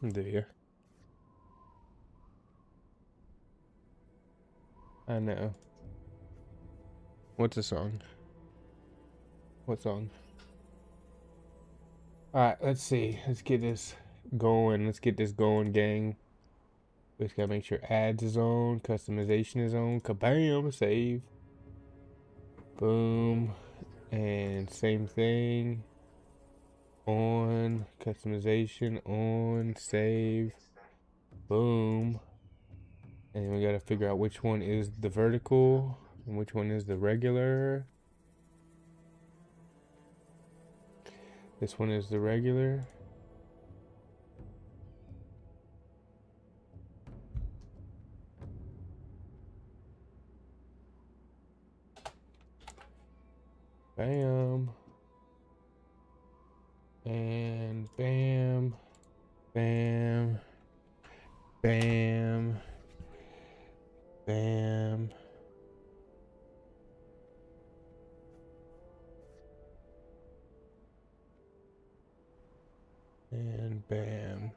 Do you? I know. What's the song? What song? Alright, let's see. Let's get this going. Let's get this going, gang. We just gotta make sure ads is on, customization is on. Kabam, save. Boom. And same thing. On, customization, on, save. Boom. And we gotta figure out which one is the vertical and which one is the regular. This one is the regular. Bam. And bam. Bam. Bam. Bam. And bam.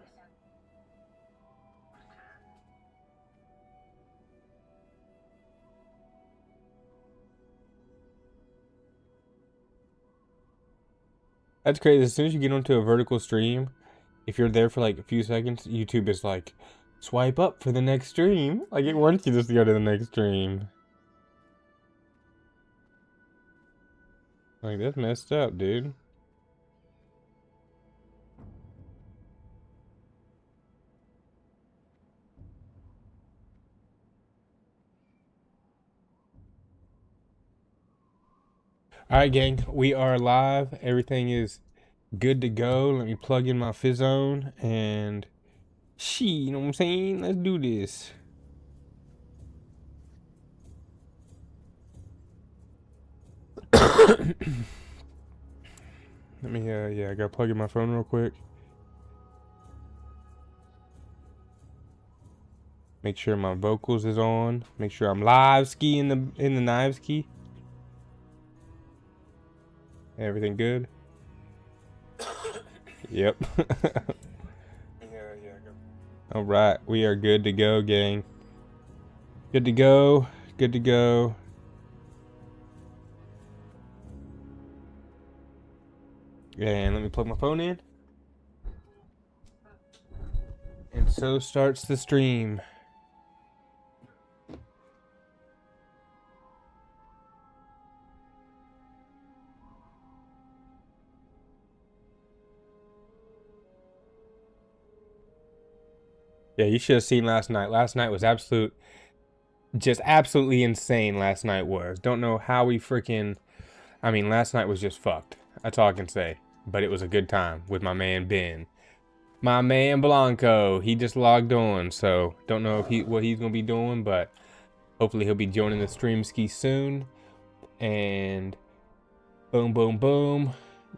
That's crazy. As soon as you get onto a vertical stream, if you're there for like a few seconds, YouTube is like, swipe up for the next stream. Like it wants you just to go to the next stream. Like that's messed up, dude. Alright, gang, we are live. Everything is good to go. Let me plug in my Fizzone and you know what I'm saying? Let's do this. Let me, yeah, I gotta plug in my phone real quick. Make sure my vocals is on. Make sure I'm live ski in the knife ski. Everything good? Yep. Yeah. All right, we are good to go, gang. Good to go. Good to go. And let me plug my phone in. And so starts the stream. Yeah, you should have seen last night. Last night was just absolutely insane. Last night was. Don't know how we freaking, I mean, last night was just fucked. That's all I can say. But it was a good time with my man Ben. My man Blanco, he just logged on, so don't know if what he's gonna be doing, but hopefully he'll be joining the stream ski soon. And boom, boom, boom.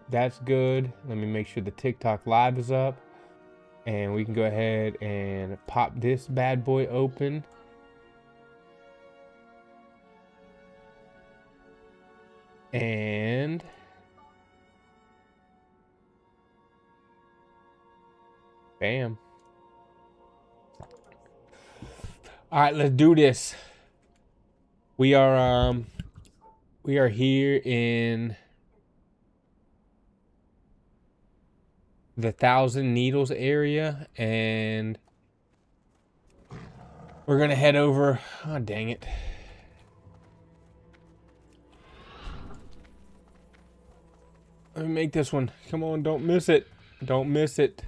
That's good. Let me make sure the TikTok live is up. And we can go ahead and pop this bad boy open. And bam. All right, let's do this. We are here in the 1,000 Needles area, and we're gonna head over. Oh, dang it. Let me make this one. Come on, don't miss it. Don't miss it.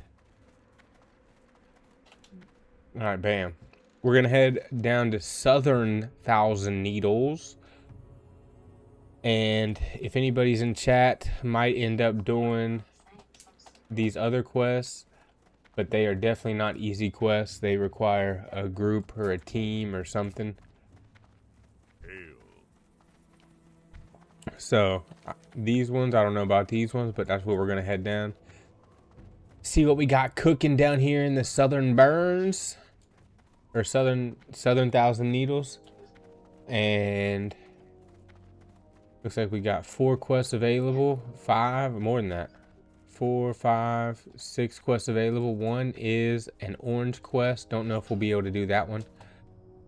All right, bam. We're gonna head down to southern 1,000 Needles. And if anybody's in chat, might end up doing these other quests, but they are definitely not easy quests. They require a group or a team or something. So these ones, I don't know about these ones, but that's what we're gonna head down. See what we got cooking down here in the Southern Burns, or Southern 1,000 Needles. And looks like we got 4 quests available, 5, more than that. 4, 5, 6 quests available. One is an orange quest. Don't know if we'll be able to do that one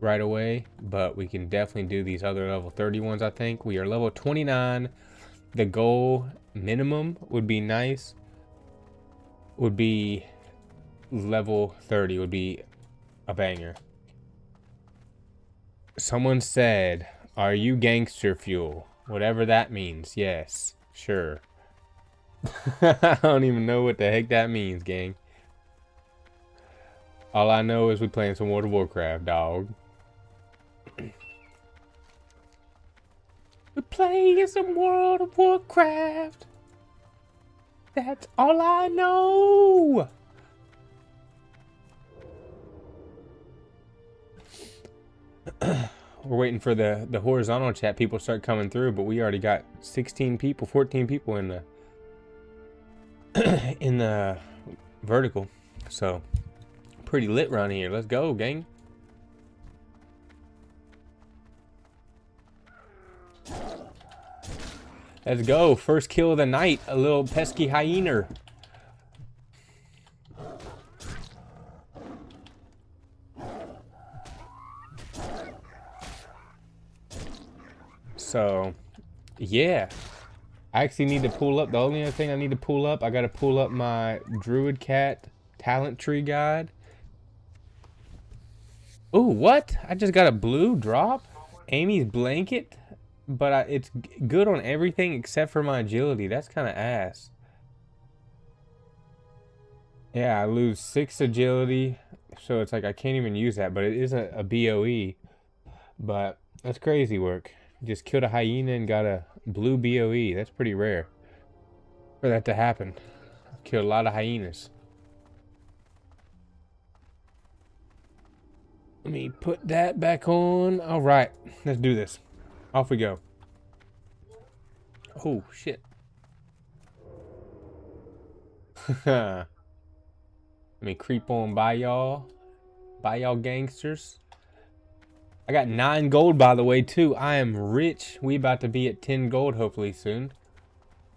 right away, but we can definitely do these other level 30 ones. I think we are level 29. The goal minimum would be nice. Would be level 30 would be a banger. Someone said, "Are you gangster fuel?" Whatever that means. Yes, sure. I don't even know what the heck that means, gang. All I know is we playing some World of Warcraft, dog. We playing some World of Warcraft. That's all I know. We're waiting for the horizontal chat people start coming through, but we already got 16 people, 14 people in the in the vertical. So pretty lit around here. Let's go, gang. Let's go. First kill of the night. A little pesky hyena. So, yeah. I actually need to pull up. The only other thing I need to pull up, I got to pull up my Druid Cat talent tree guide. Ooh, what? I just got a blue drop? Amy's blanket? But it's good on everything except for my agility. That's kind of ass. Yeah, I lose 6 agility. So it's like I can't even use that. But it is a BOE. But that's crazy work. Just killed a hyena and got a blue BOE. That's pretty rare for that to happen. Killed a lot of hyenas. Let me put that back on. All right, let's do this. Off we go. Oh, shit. Let me creep on by y'all. By y'all gangsters. I got 9 gold, by the way, too. I am rich. We about to be at 10 gold, hopefully, soon.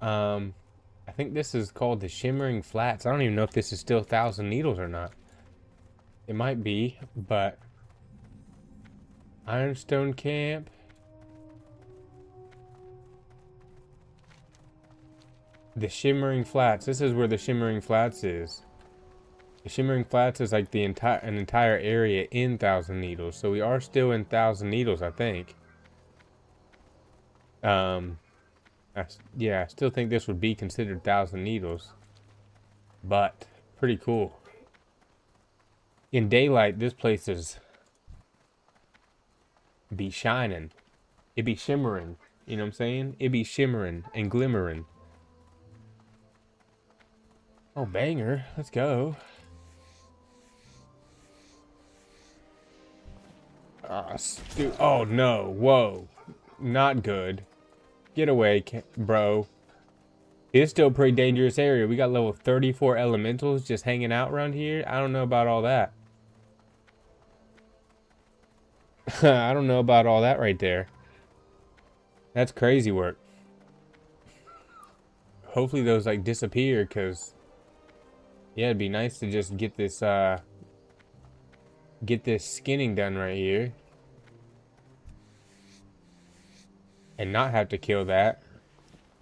I think this is called the Shimmering Flats. I don't even know if this is still 1,000 needles or not. It might be, but... Ironstone Camp. The Shimmering Flats. This is where the Shimmering Flats is. The Shimmering Flats is like an entire area in 1,000 Needles. So we are still in 1,000 Needles, I think. Yeah, I still think this would be considered 1,000 Needles. But, pretty cool. In daylight, this place is... be shining. It be shimmering. You know what I'm saying? It be shimmering and glimmering. Oh, banger. Let's go. Oh, no. Whoa. Not good. Get away, bro. It's still a pretty dangerous area. We got level 34 elementals just hanging out around here. I don't know about all that. I don't know about all that right there. That's crazy work. Hopefully those like disappear, because yeah, it'd be nice to just get this skinning done right here and not have to kill that.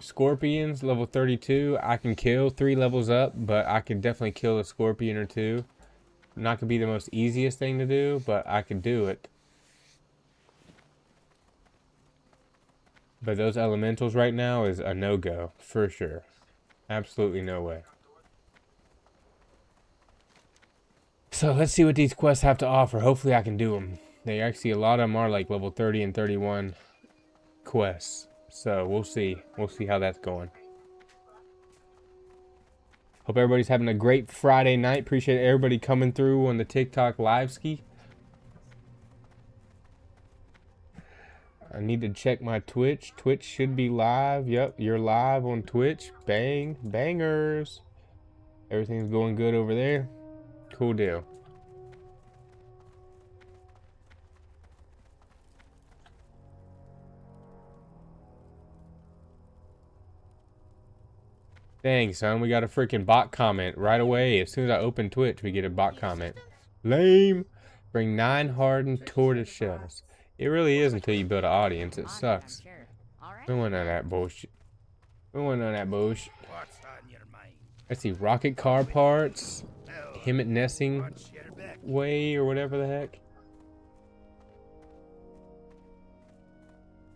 Scorpions level 32, I can kill 3 levels up, but I can definitely kill a scorpion or 2. Not gonna be the most easiest thing to do, but I can do it. But those elementals right now is a no-go, for sure. Absolutely no way. So let's see what these quests have to offer. Hopefully I can do them. They actually, a lot of them are like level 30 and 31 quests. So we'll see. We'll see how that's going. Hope everybody's having a great Friday night. Appreciate everybody coming through on the TikTok live ski. I need to check my Twitch. Twitch should be live. Yep, you're live on Twitch. Bang. Bangers. Everything's going good over there. Cool deal. Dang, son, we got a freaking bot comment right away. As soon as I open Twitch, we get a bot comment. Lame. Bring 9 hardened tortoise shells. It really is until you build an audience. It sucks. We went on that bullshit. We went on that bullshit. Let's see, rocket car parts. Hemmet Nessing way or whatever the heck.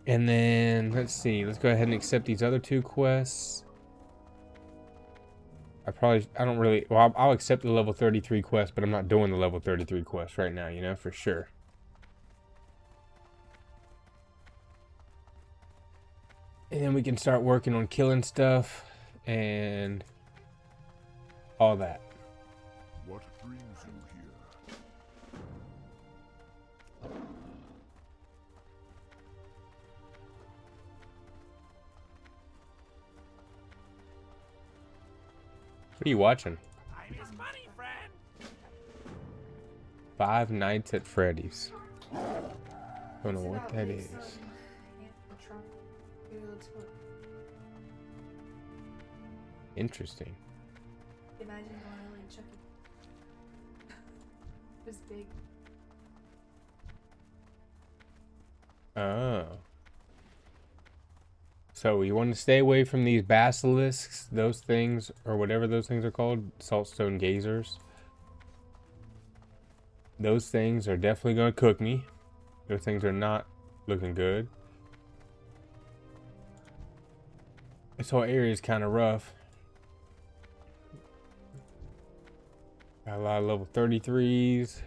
And then, let's see, let's go ahead and accept these other 2 quests. I don't really, well, I'll accept the level 33 quest, but I'm not doing the level 33 quest right now, you know, for sure. And then we can start working on killing stuff and all that. What brings you here? What are you watching? I'm his money friend. 5 Nights at Freddy's. Don't know what that is. Interesting. Imagine going like Chucky. It's big. Oh. So you want to stay away from these basilisks, those things, or whatever those things are called, saltstone gazers. Those things are definitely going to cook me. Those things are not looking good. This whole area is kind of rough. Got a lot of level 33s,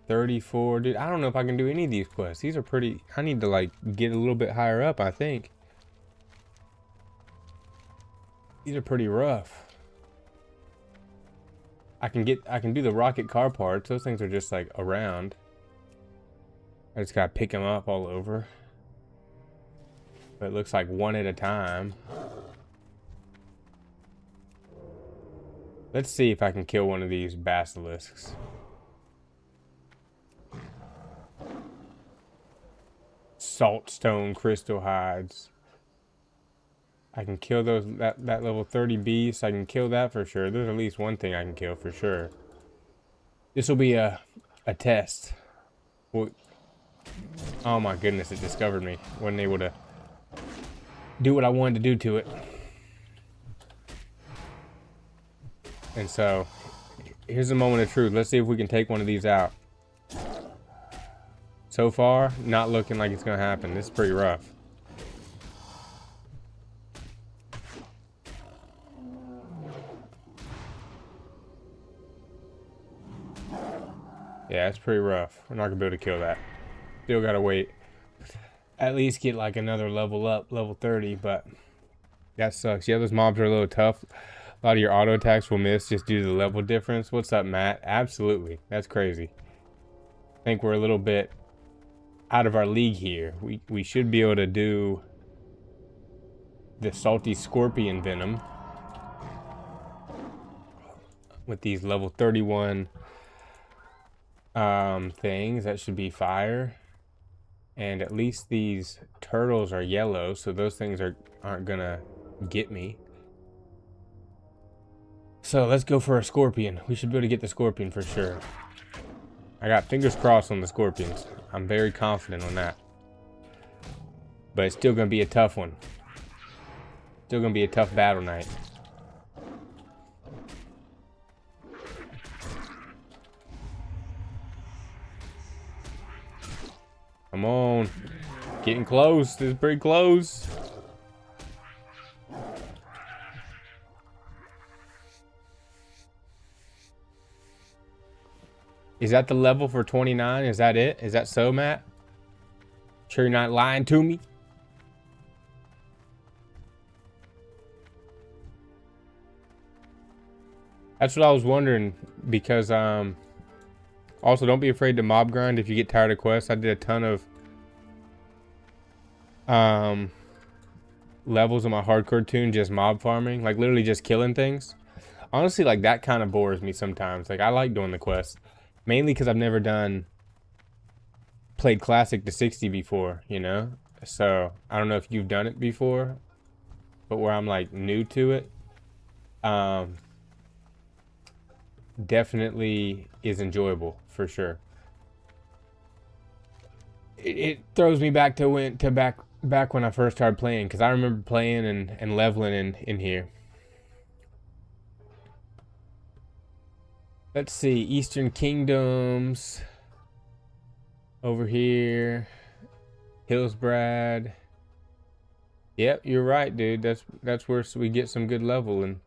34. Dude, I don't know if I can do any of these quests. These are pretty, I need to like get a little bit higher up, I think. These are pretty rough. I can do the rocket car parts. Those things are just like around. I just gotta pick them up all over. But it looks like one at a time. Let's see if I can kill one of these basilisks. Saltstone crystal hides. I can kill those that level 30 beast. I can kill that for sure. There's at least one thing I can kill for sure. This will be a test. Well, oh my goodness, it discovered me. Wasn't able to do what I wanted to do to it. And so, here's the moment of truth. Let's see if we can take one of these out. So far, not looking like it's gonna happen. This is pretty rough. Yeah, it's pretty rough. We're not gonna be able to kill that. Still gotta wait. At least get like another level up, level 30, but that sucks. Yeah, those mobs are a little tough. A lot of your auto attacks will miss just due to the level difference. What's up, Matt? Absolutely. That's crazy. I think we're a little bit out of our league here. We should be able to do the salty scorpion venom with these level 31 things. That should be fire. And at least these turtles are yellow, so those things aren't gonna get me. So let's go for a scorpion. We should be able to get the scorpion for sure. I got fingers crossed on the scorpions. I'm very confident on that. But it's still gonna be a tough one. Still gonna be a tough battle night. Come on. Getting close. This is pretty close. Is that the level for 29? Is that it? Is that so, Matt? Sure you're not lying to me? That's what I was wondering, because also don't be afraid to mob grind if you get tired of quests. I did a ton of levels on my hardcore tune just mob farming, like literally just killing things. Honestly, like that kind of bores me sometimes. Like I like doing the quests. Mainly because I've never played Classic to 60 before, you know? So, I don't know if you've done it before, but where I'm like new to it, definitely is enjoyable for sure. It throws me back to back when I first started playing, because I remember playing and leveling in here. Let's see, Eastern Kingdoms over here, Hillsbrad. Yep, you're right, dude. That's where we get some good level, and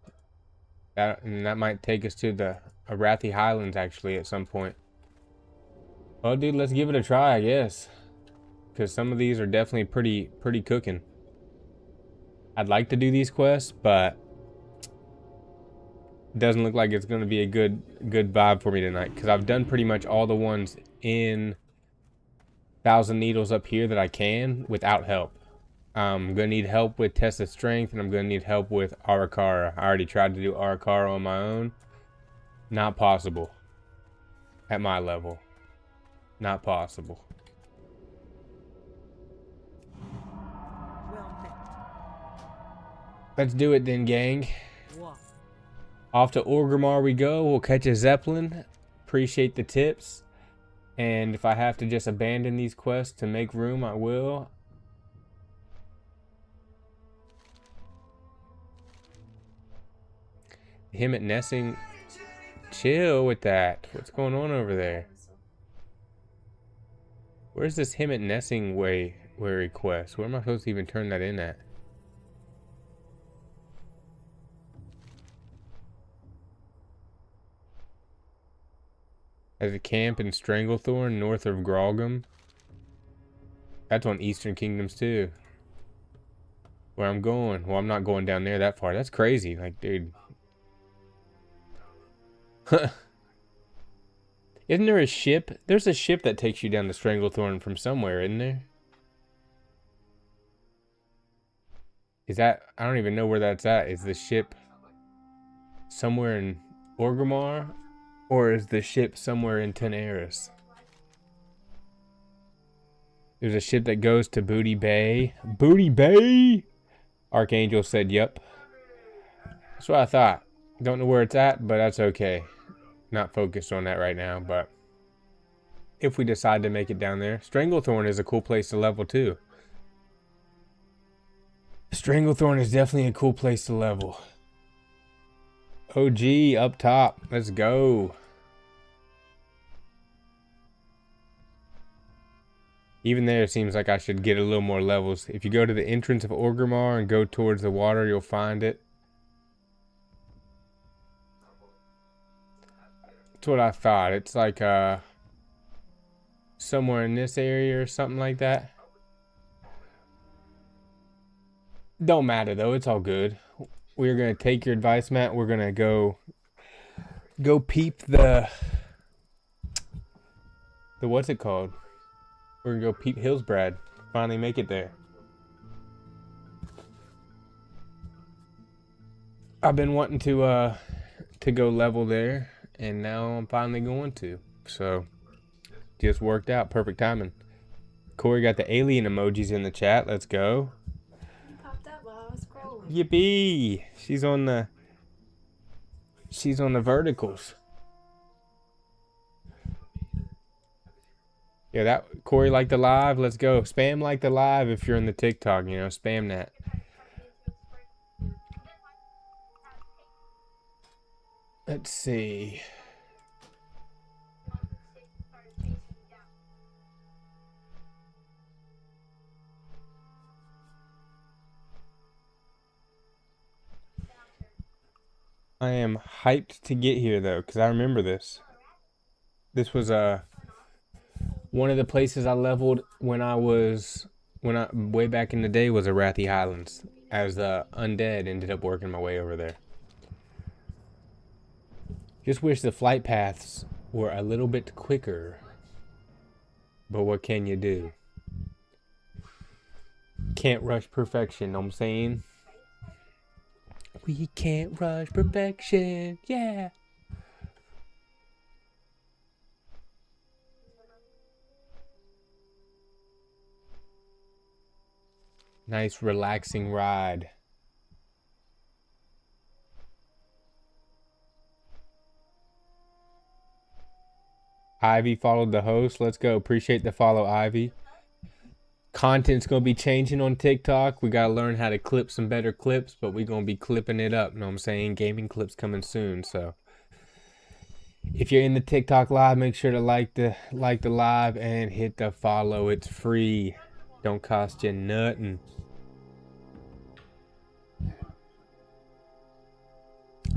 that might take us to the Arathi Highlands actually at some point. Oh, dude, let's give it a try, I guess, because some of these are definitely pretty cooking. I'd like to do these quests, but it doesn't look like it's going to be a good vibe for me tonight, because I've done pretty much all the ones in Thousand Needles up here that I can without help. I'm going to need help with Test of Strength, and I'm going to need help with Arakara. I already tried to do Arakara on my own. Not possible. At my level. Not possible. Well met. Let's do it then, gang. What? Off to Orgrimmar we go. We'll catch a Zeppelin. Appreciate the tips. And if I have to just abandon these quests to make room, I will. Him at Nessing. Chill with that. What's going on over there? Where's this him at Nessing way request? Where am I supposed to even turn that in at? As a camp in Stranglethorn, north of Gralgum. That's on Eastern Kingdoms too. Where I'm going. Well, I'm not going down there that far. That's crazy. Like, dude. Isn't there a ship? There's a ship that takes you down to Stranglethorn from somewhere, isn't there? Is that... I don't even know where that's at. Is the ship somewhere in Orgrimmar? Or is the ship somewhere in Teneris? There's a ship that goes to Booty Bay. Booty Bay! Archangel said, yup. That's what I thought. Don't know where it's at, but that's okay. Not focused on that right now, but if we decide to make it down there. Stranglethorn is a cool place to level too. Stranglethorn is definitely a cool place to level. OG up top. Let's go. Even there, it seems like I should get a little more levels. If you go to the entrance of Orgrimmar and go towards the water, you'll find it. That's what I thought. It's like somewhere in this area or something like that. Don't matter though, it's all good. We're gonna take your advice, Matt. We're gonna go peep the what's it called? We're gonna go peep Hillsbrad. Finally make it there. I've been wanting to go level there, and now I'm finally going to. So just worked out. Perfect timing. Corey got the alien emojis in the chat. Let's go. He popped up while I was scrolling. Yippee! She's on the verticals. Yeah, that Corey liked the live. Let's go. Spam like the live if you're in the TikTok, you know, spam that. Let's see. I am hyped to get here though, because I remember this. This was one of the places I leveled when I way back in the day was Arathi Highlands. As the undead, ended up working my way over there. Just wish the flight paths were a little bit quicker. But what can you do? Can't rush perfection, know what I'm saying? We can't rush perfection, yeah. Nice relaxing ride. Ivy followed the host. Let's go. Appreciate the follow, Ivy. Content's gonna be changing on TikTok. We gotta learn how to clip some better clips, but we're gonna be clipping it up. You know what I'm saying? Gaming clips coming soon. So if you're in the TikTok live, make sure to like the live and hit the follow. It's free. Don't cost you nothing.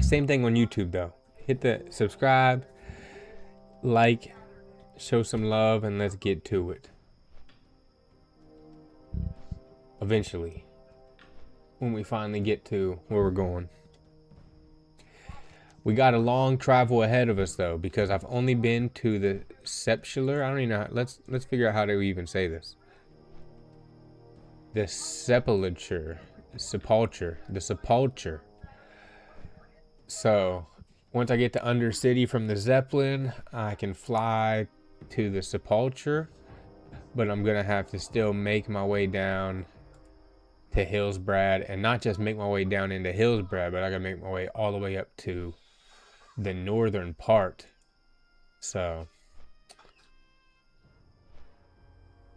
Same thing on YouTube though. Hit the subscribe, like, show some love, and let's get to it. Eventually, when we finally get to where we're going. We got a long travel ahead of us though, because I've only been to the sepulchre. I don't even know. Let's figure out how to even say this. The sepulchre. So once I get to Undercity from the Zeppelin, I can fly to the sepulchre, but I'm gonna have to still make my way down to Hillsbrad, and not just make my way down into Hillsbrad, but I gotta make my way all the way up to the northern part. So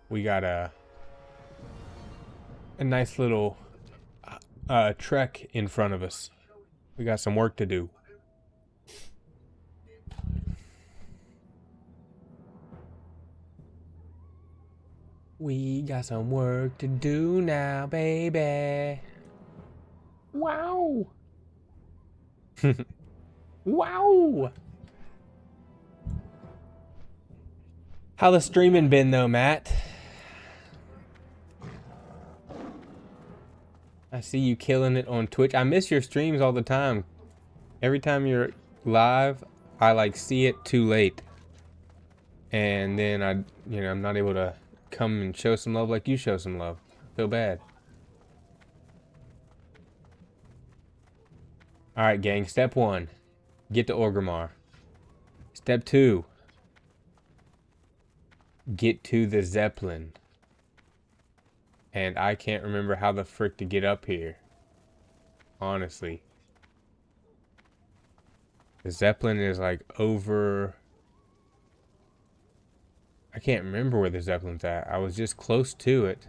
we got a nice little trek in front of us. We got some work to do. We got some work to do now, baby. Wow. Wow. How the streaming been though, Matt? I see you killing it on Twitch. I miss your streams all the time. Every time you're live, I like see it too late. And then I'm not able to come and show some love like you show some love. I feel bad. All right, gang. Step 1. Get to Orgrimmar. Step 2. Get to the Zeppelin. And I can't remember how the frick to get up here. Honestly. The Zeppelin is like over... I can't remember where the Zeppelin's at. I was just close to it.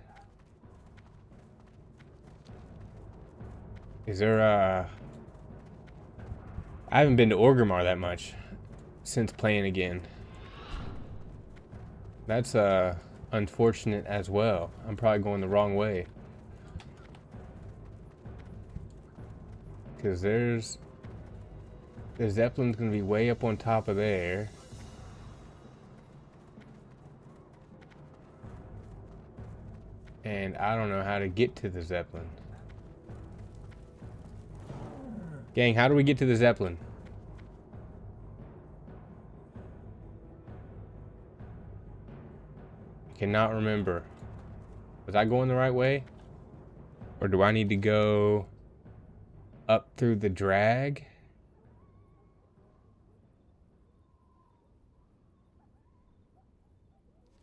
Is there a... I haven't been to Orgrimmar that much since playing again. That's unfortunate as well. I'm probably going the wrong way. Because there's... The Zeppelin's going to be way up on top of there. And I don't know how to get to the Zeppelin. Gang, how do we get to the Zeppelin? I cannot remember. Was I going the right way? Or do I need to go up through the drag?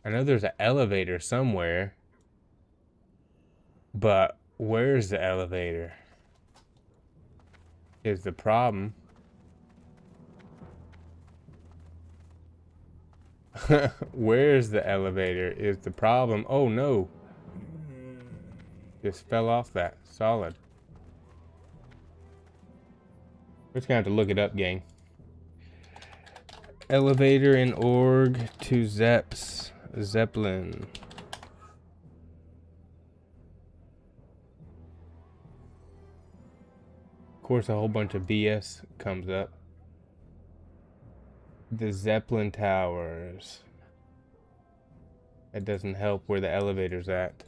I know there's an elevator somewhere. But where's the elevator? Is the problem. Where's the elevator is the problem. Oh no. Just fell off that. Solid. We're just gonna have to look it up, gang. Elevator in org to Zeppelin. Of course, a whole bunch of BS comes up. The Zeppelin towers. That doesn't help where the elevator's at.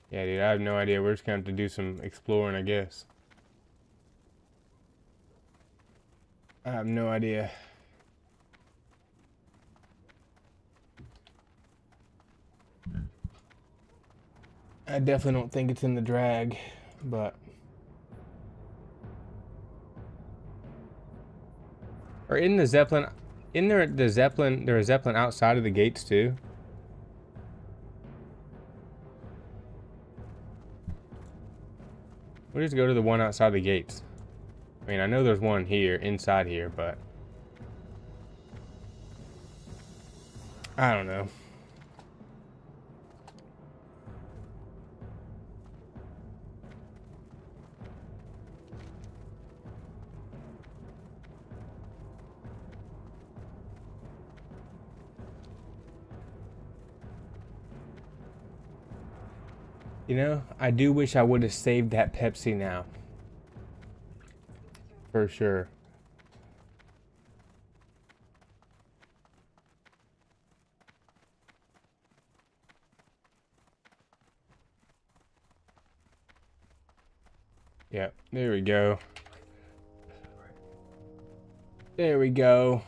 Yeah, dude, I have no idea. We're just gonna have to do some exploring, I guess. I have no idea. I definitely don't think it's in the drag, but... Or in the Zeppelin... Isn't there the Zeppelin... There's a Zeppelin outside of the gates, too? We'll just go to the one outside the gates. I mean, I know there's one here, inside here, but I don't know. You know, I do wish I would have saved that Pepsi now. For sure. Yep, there we go. There we go.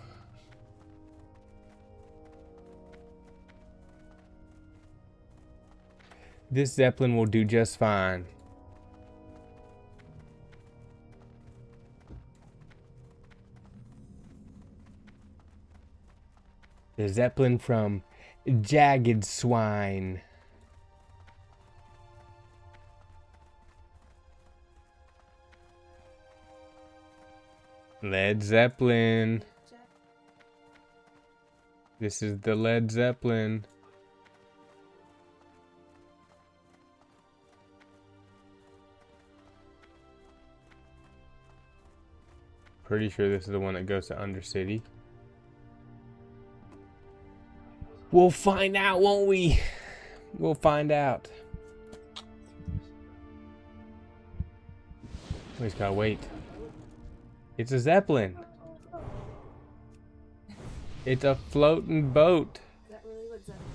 This Zeppelin will do just fine. The Zeppelin from Jagged Swine. Led Zeppelin. This is the Led Zeppelin. Pretty sure this is the one that goes to Undercity. We'll find out, won't we? We'll find out. We just gotta wait. It's a Zeppelin. It's a floating boat. Is that really what Zeppelin?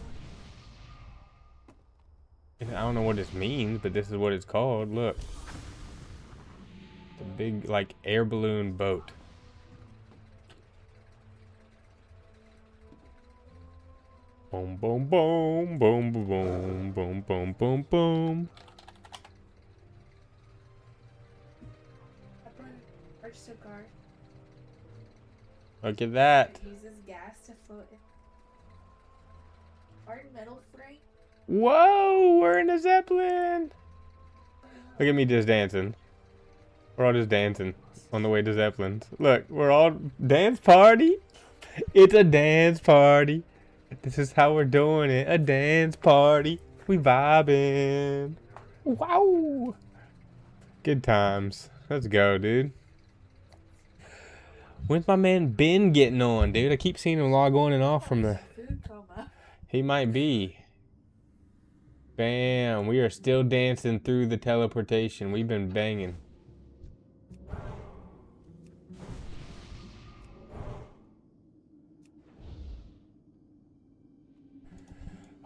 I don't know what this means, but this is what it's called. Look. It's a big, like, air balloon boat. Boom, boom, boom, boom, boom, boom, boom, boom, boom, boom. Purchased a car. Look at that. Uses gas to float in. Hard metal frame. Whoa, we're in a Zeppelin. Look at me just dancing. We're all just dancing on the way to Zeppelins. Look, we're all dance party. It's a dance party. This is how we're doing it. A dance party. We vibing. Wow. Good times. Let's go, dude. When's my man Ben getting on, dude? I keep seeing him log on and off from the... Food coma. He might be. Bam. We are still dancing through the teleportation. We've been banging.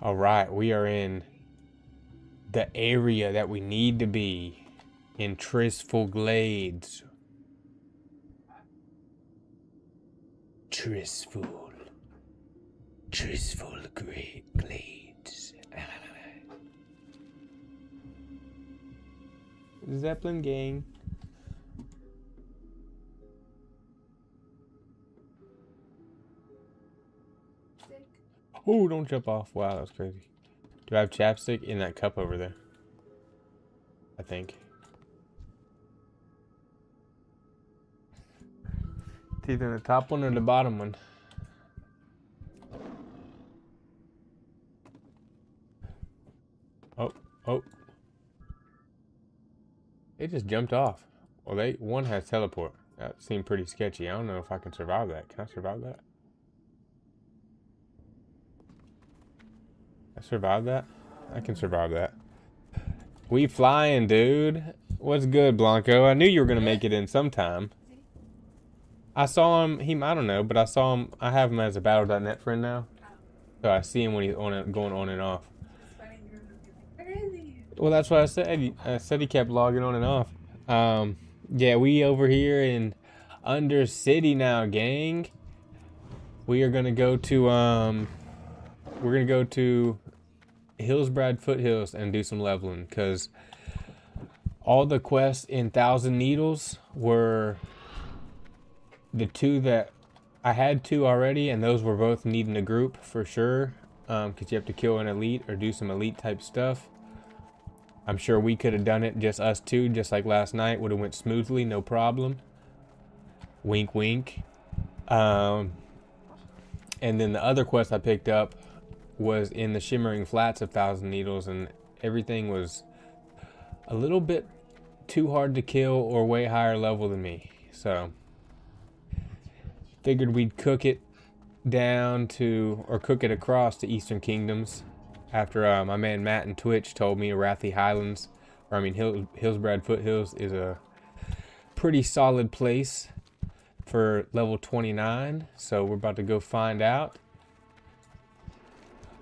All right, we are in the area that we need to be in Tristful Glades. Tristful Glades. Zeppelin gang. Oh, don't jump off. Wow, that was crazy. Do I have chapstick in that cup over there? I think. It's either the top one or the bottom one. Oh, oh. It just jumped off. Well, one has teleport. That seemed pretty sketchy. I don't know if I can survive that. Can I survive that? I survived that? I can survive that. We flying, dude. What's good, Blanco? I knew you were going to make it in sometime. I saw him. I don't know, but I saw him. I have him as a Battle.net friend now. So I see him when he's going on and off. Well, that's what I said. I said he kept logging on and off. Yeah, we over here in Undercity now, gang. We are going to go to, we're going to go to Hillsbrad Foothills and do some leveling, because all the quests in Thousand Needles were the two that I had two already, and those were both needing a group for sure, because you have to kill an elite or do some elite type stuff. I'm sure we could have done it, just us two, just like last night. Would have went smoothly, no problem. Wink, wink. And then the other quest I picked up was in the Shimmering Flats of Thousand Needles, and everything was a little bit too hard to kill or way higher level than me. So figured we'd cook it down to, or cook it across to Eastern Kingdoms after my man Matt and Twitch told me Arathi Highlands, or I mean Hillsbrad Foothills is a pretty solid place for level 29, so we're about to go find out.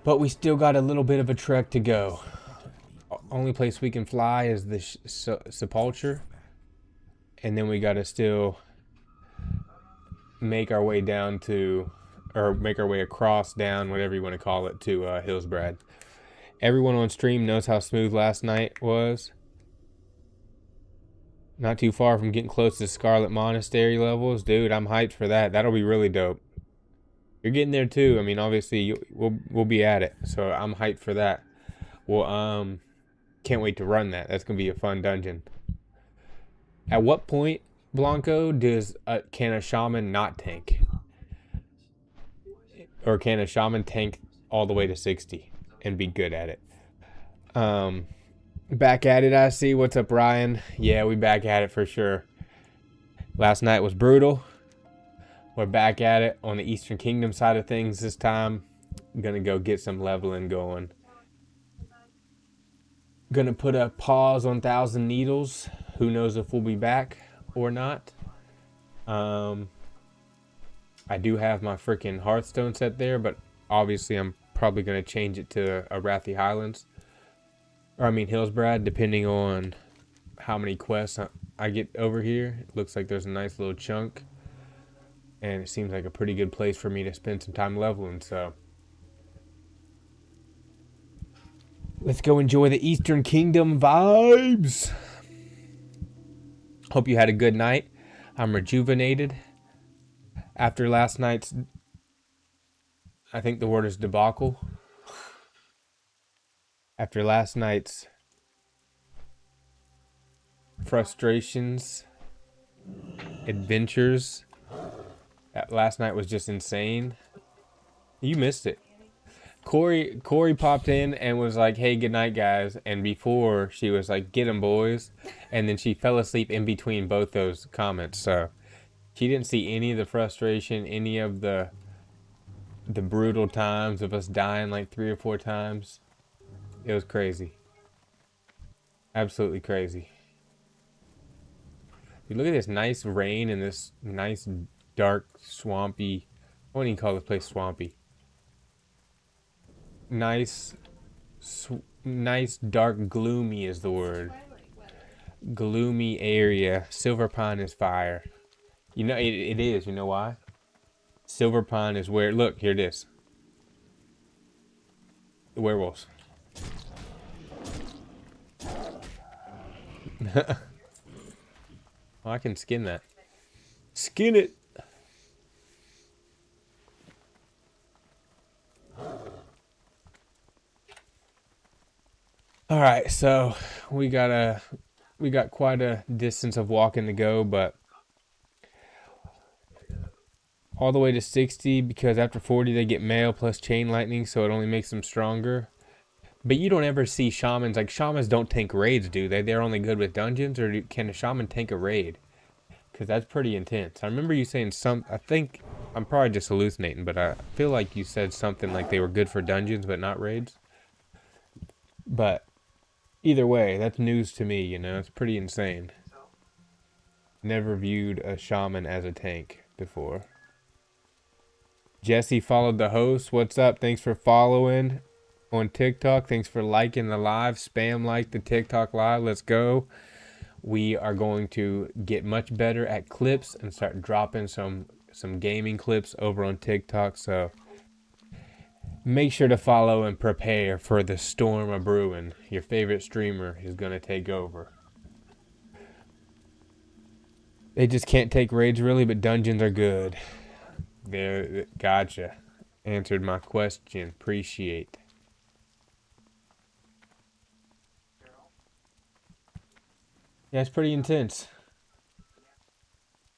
But we still got a little bit of a trek to go. Only place we can fly is the Sepulture, and then we gotta still make our way down to, or make our way across, down, whatever you want to call it, to Hillsbrad. Everyone on stream knows how smooth last night was. Not too far from getting close to Scarlet Monastery levels. Dude, I'm hyped for that. That'll be really dope. You're getting there too. I mean, obviously, we'll be at it. So I'm hyped for that. Well, can't wait to run that. That's going to be a fun dungeon. At what point, Blanco, can a shaman not tank? Or can a shaman tank all the way to 60 and be good at it? Back at it, I see. What's up, Ryan? Yeah, we back at it for sure. Last night was brutal. We're back at it on the Eastern Kingdom side of things this time. I'm gonna go get some leveling going. Gonna put a pause on Thousand Needles. Who knows if we'll be back or not. I do have my freaking Hearthstone set there, but obviously I'm probably gonna change it to Arathi Highlands. Or I mean Hillsbrad, depending on how many quests I get over here. It looks like there's a nice little chunk. And it seems like a pretty good place for me to spend some time leveling, so. Let's go enjoy the Eastern Kingdom vibes. Hope you had a good night. I'm rejuvenated. After last night's, I think the word is debacle. After last night's frustrations, adventures, last night was just insane. You missed it. Corey popped in and was like, hey, good night, guys. And before, she was like, get 'em, boys. And then she fell asleep in between both those comments. So she didn't see any of the frustration, any of the brutal times of us dying like 3 or 4 times. It was crazy. Absolutely crazy. You look at this nice rain and this nice dark, swampy, I wouldn't even call this place swampy. Nice, dark, gloomy is the word. Gloomy area. Silver Pine is fire. You know, it is. You know why? Silver Pine is where, look, here it is. The werewolves. Well, I can skin that. Skin it! Alright, so we got quite a distance of walking to go, but all the way to 60, because after 40 they get mail plus chain lightning, so it only makes them stronger. But you don't ever see shamans, like shamans don't tank raids, do they? They're only good with dungeons, or can a shaman tank a raid? Because that's pretty intense. I remember you saying I think, I'm probably just hallucinating, but I feel like you said something like they were good for dungeons but not raids. But either way, that's news to me, you know, it's pretty insane. Never viewed a shaman as a tank before. Jesse followed the host. What's up? Thanks for following on TikTok. Thanks for liking the live. Spam like the TikTok live. Let's go. We are going to get much better at clips and start dropping some gaming clips over on TikTok. So make sure to follow and prepare for the storm of brewing. Your favorite streamer is going to take over. They just can't take raids really, but dungeons are good. There, gotcha. Answered my question. Appreciate. Yeah, it's pretty intense.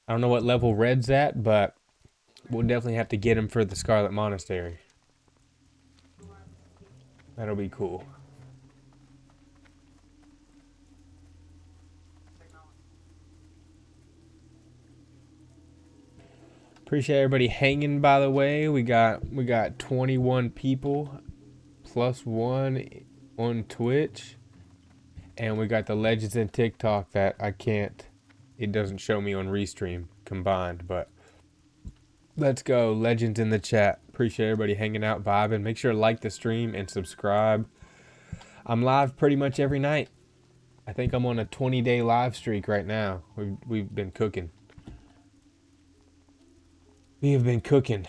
I don't know what level Red's at, but we'll definitely have to get him for the Scarlet Monastery. That'll be cool. Appreciate everybody hanging, by the way. We got 21 people plus one on Twitch. And we got the legends in TikTok that it doesn't show me on Restream combined, but let's go. Legends in the chat. Appreciate everybody hanging out, vibing. Make sure to like the stream and subscribe. I'm live pretty much every night. I think I'm on a 20-day live streak right now. We've been cooking. We have been cooking.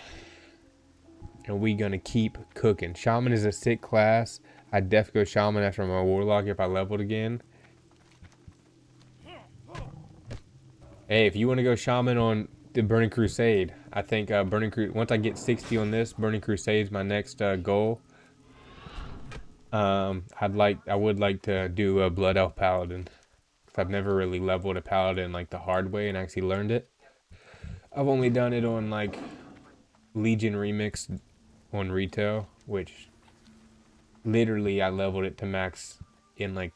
And we gonna keep cooking. Shaman is a sick class. I'd def go Shaman after my Warlock if I leveled again. Hey, if you want to go Shaman on the Burning Crusade, I think once I get 60 on this, Burning Crusade's my next goal. I would like to do a Blood Elf Paladin. Cause I've never really leveled a Paladin like the hard way and actually learned it. I've only done it on like Legion Remix on retail, which literally I leveled it to max in like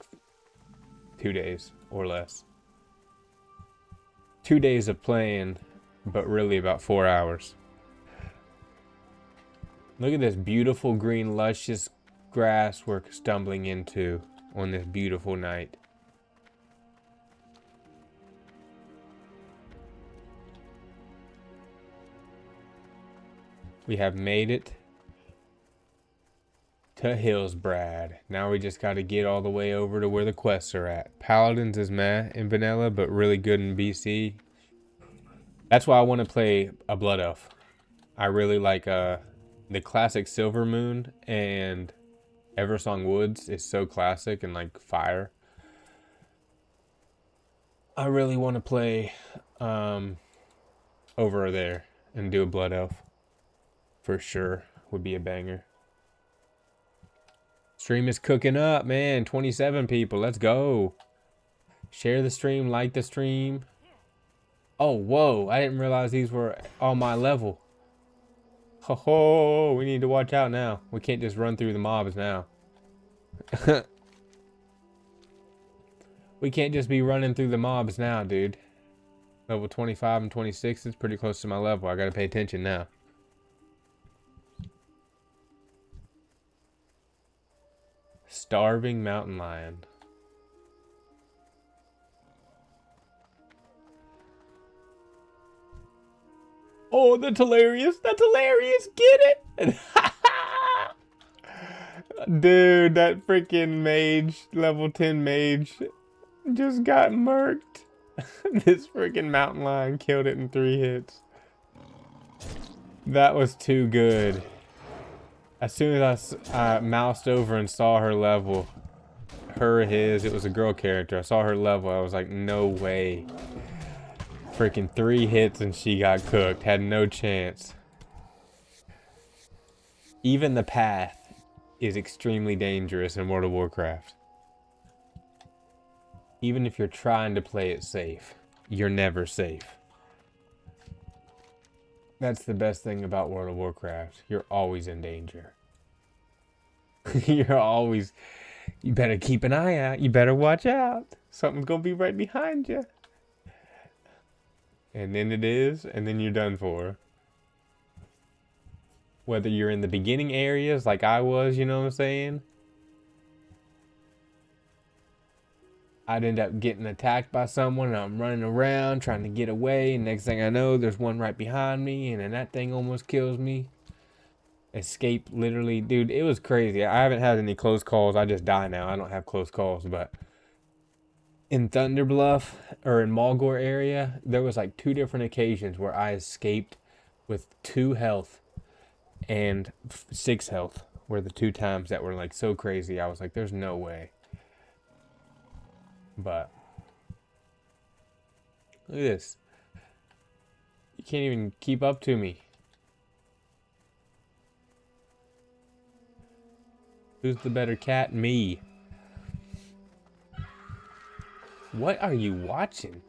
2 days or less. 2 days of playing, but really about 4 hours. Look at this beautiful green luscious grass we're stumbling into on this beautiful night. We have made it to Hillsbrad. Now we just got to get all the way over to where the quests are at. Paladins is meh in vanilla, but really good in BC. That's why I want to play a Blood Elf. I really like the classic Silver Moon and Eversong Woods is so classic and like fire. I really want to play over there and do a Blood Elf. For sure would be a banger. Stream is cooking up, man. 27 people. Let's go. Share the stream, like the stream. Oh, whoa. I didn't realize these were on my level. Ho ho. We need to watch out now. We can't just run through the mobs now. We can't just be running through the mobs now, dude. Level 25 and 26 is pretty close to my level. I gotta pay attention now. Starving mountain lion. Oh, that's hilarious. That's hilarious. Get it? Dude, that freaking mage, level 10 mage, just got murked. This freaking mountain lion killed it in 3 hits. That was too good. As soon as I moused over and saw her level, it was a girl character. I saw her level, I was like, no way. Freaking 3 hits and she got cooked. Had no chance. Even the path is extremely dangerous in World of Warcraft. Even if you're trying to play it safe, you're never safe. That's the best thing about World of Warcraft. You're always in danger. You better keep an eye out. You better watch out. Something's gonna be right behind you. And then it is, and then you're done for. Whether you're in the beginning areas like I was, you know what I'm saying? I'd end up getting attacked by someone and I'm running around trying to get away. And next thing I know, there's one right behind me and then that thing almost kills me. Escape, literally. Dude, it was crazy. I haven't had any close calls. I just die now. I don't have close calls. But in Thunder Bluff or in Mulgore area, there was like 2 different occasions where I escaped with 2 health and 6 health. Were the 2 times that were like so crazy. I was like, there's no way. But look at this. You can't even keep up to me. Who's the better cat? Me. What are you watching?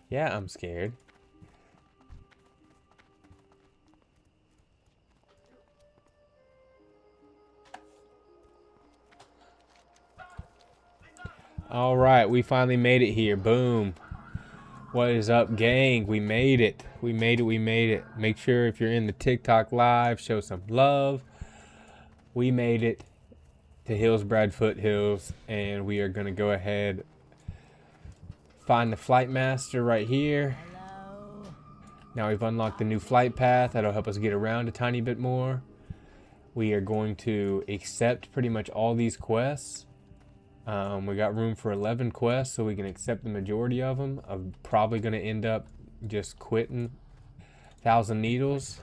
Yeah, I'm scared. All right, we finally made it here. Boom. What is up, gang? We made it. We made it. We made it. Make sure if you're in the TikTok live, show some love. We made it to Hillsbrad Foothills, and we are going to go ahead, find the flight master right here. Now we've unlocked the new flight path. That'll help us get around a tiny bit more. We are going to accept pretty much all these quests. We got room for 11 quests, so we can accept the majority of them. I'm probably going to end up just quitting Thousand Needles,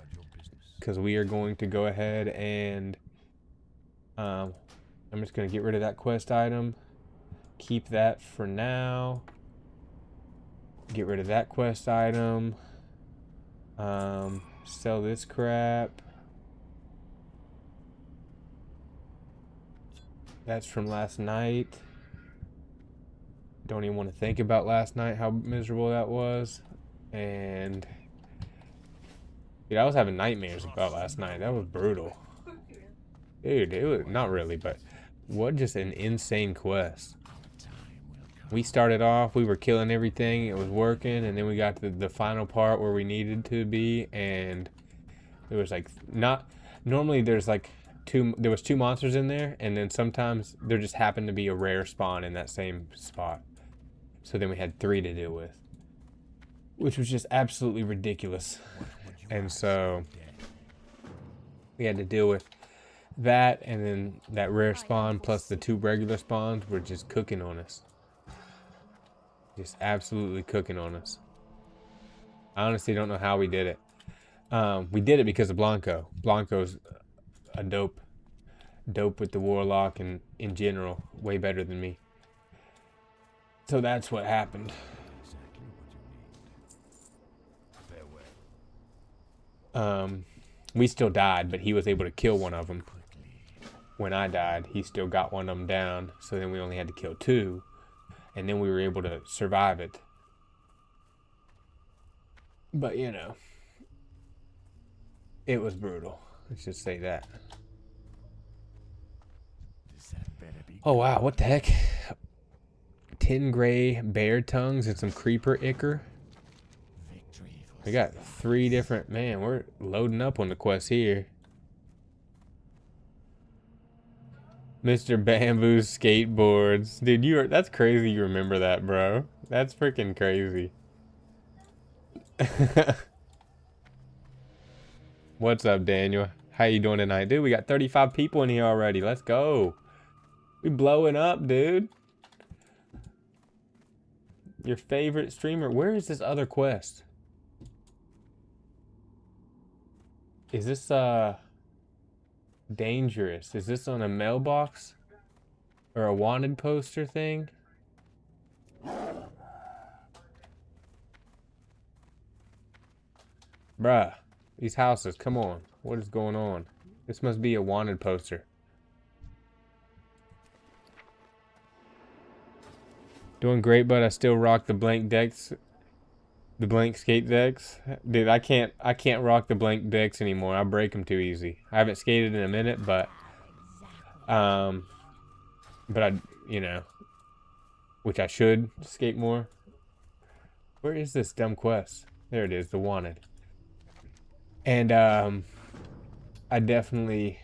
because we are going to go ahead and I'm just going to get rid of that quest item. Keep that for now. Get rid of that quest item. Sell this crap. That's from last night. Don't even want to think about last night, how miserable that was. And dude, I was having nightmares about last night. That was brutal. Dude, it was not really, but what just an insane quest. We started off, we were killing everything, it was working, and then we got to the final part where we needed to be, and it was like not normally there's like there was 2 monsters in there, and then sometimes there just happened to be a rare spawn in that same spot. So then we had 3 to deal with, which was just absolutely ridiculous. And so we had to deal with that, and then that rare spawn plus the 2 regular spawns were just cooking on us. Just absolutely cooking on us. I honestly don't know how we did it. We did it because of Blanco. Blanco's a dope with the Warlock and in general, way better than me. So that's what happened. We still died, but he was able to kill one of them. When I died, he still got one of them down. So then we only had to kill 2. And then we were able to survive it. But, you know, it was brutal. Let's just say that. Oh, wow. What the heck? 10 gray bear tongues and some creeper ichor. We got 3 different... Man, we're loading up on the quest here. Mr. Bamboo's skateboards. Dude, that's crazy you remember that, bro. That's freaking crazy. What's up, Daniel? How you doing tonight? Dude, we got 35 people in here already. Let's go. We blowing up, dude. Your favorite streamer. Where is this other quest? Is this, dangerous? Is this on a mailbox? Or a wanted poster thing? Bruh. These houses, come on. What is going on? This must be a wanted poster. Doing great, but I still rock the blank decks. The blank skate decks. Dude, I can't rock the blank decks anymore. I break them too easy. I haven't skated in a minute, but I, you know, which I should skate more. Where is this dumb quest? There it is, the wanted. And I definitely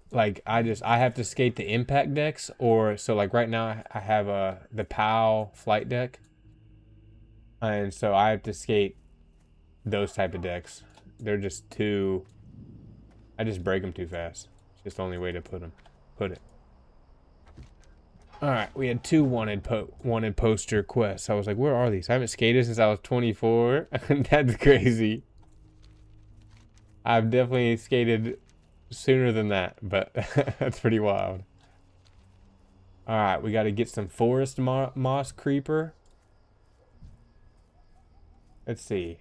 like I have to skate the impact decks, or so like right now I have the POW flight deck, and so I have to skate those type of decks. They're just too, I just break them too fast. It's just the only way to put it. All right, we had 2 wanted poster quests. I was like, where are these? I haven't skated since I was 24. That's crazy. I've definitely skated sooner than that, but that's pretty wild. All right, we got to get some forest moss creeper. Let's see.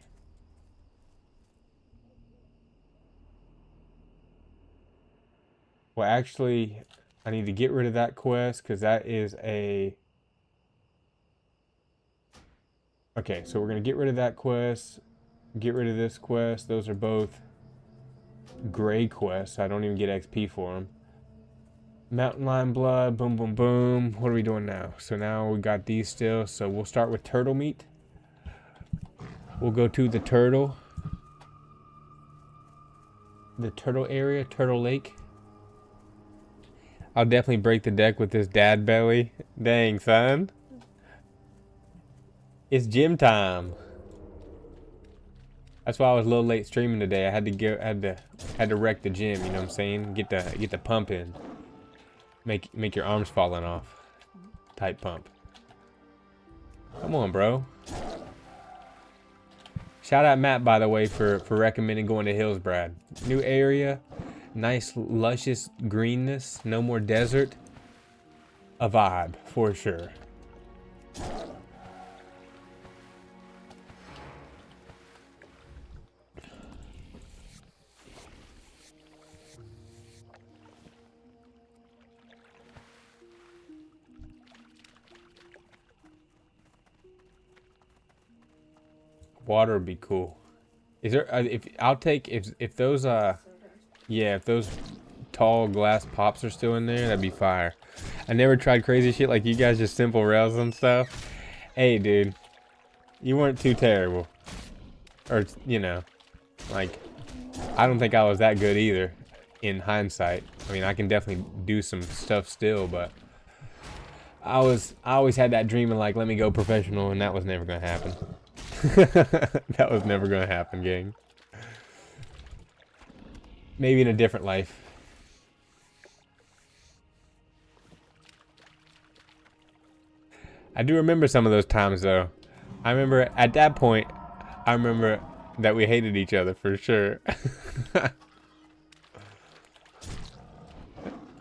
Well, actually, I need to get rid of that quest because that is a... Okay, so we're going to get rid of that quest. Get rid of this quest. Those are both gray quests. I don't even get XP for them. Mountain Lion Blood. Boom, boom, boom. What are we doing now? So now we got these still. So we'll start with turtle meat. We'll go to the turtle. The turtle area. Turtle Lake. I'll definitely break the deck with this dad belly. Dang, son. It's gym time. That's why I was a little late streaming today. I had to go, had to wreck the gym. You know what I'm saying? Get the pump in. Make your arms falling off. Tight pump. Come on, bro. Shout out Matt, by the way, for recommending going to Hillsbrad. New area, nice luscious greenness. No more desert. A vibe for sure. Water would be cool. Is there if I'll take if those yeah, if those tall glass pops are still in there, that'd be fire. I never tried crazy shit like you guys, just simple rails and stuff. Hey dude, you weren't too terrible. Or you know, like I don't think I was that good either in hindsight. I mean, I can definitely do some stuff still, but I always had that dream of like, let me go professional, and that was never gonna happen. That was never gonna happen, gang. Maybe in a different life. I do remember some of those times though. I remember at that point, I remember that we hated each other for sure.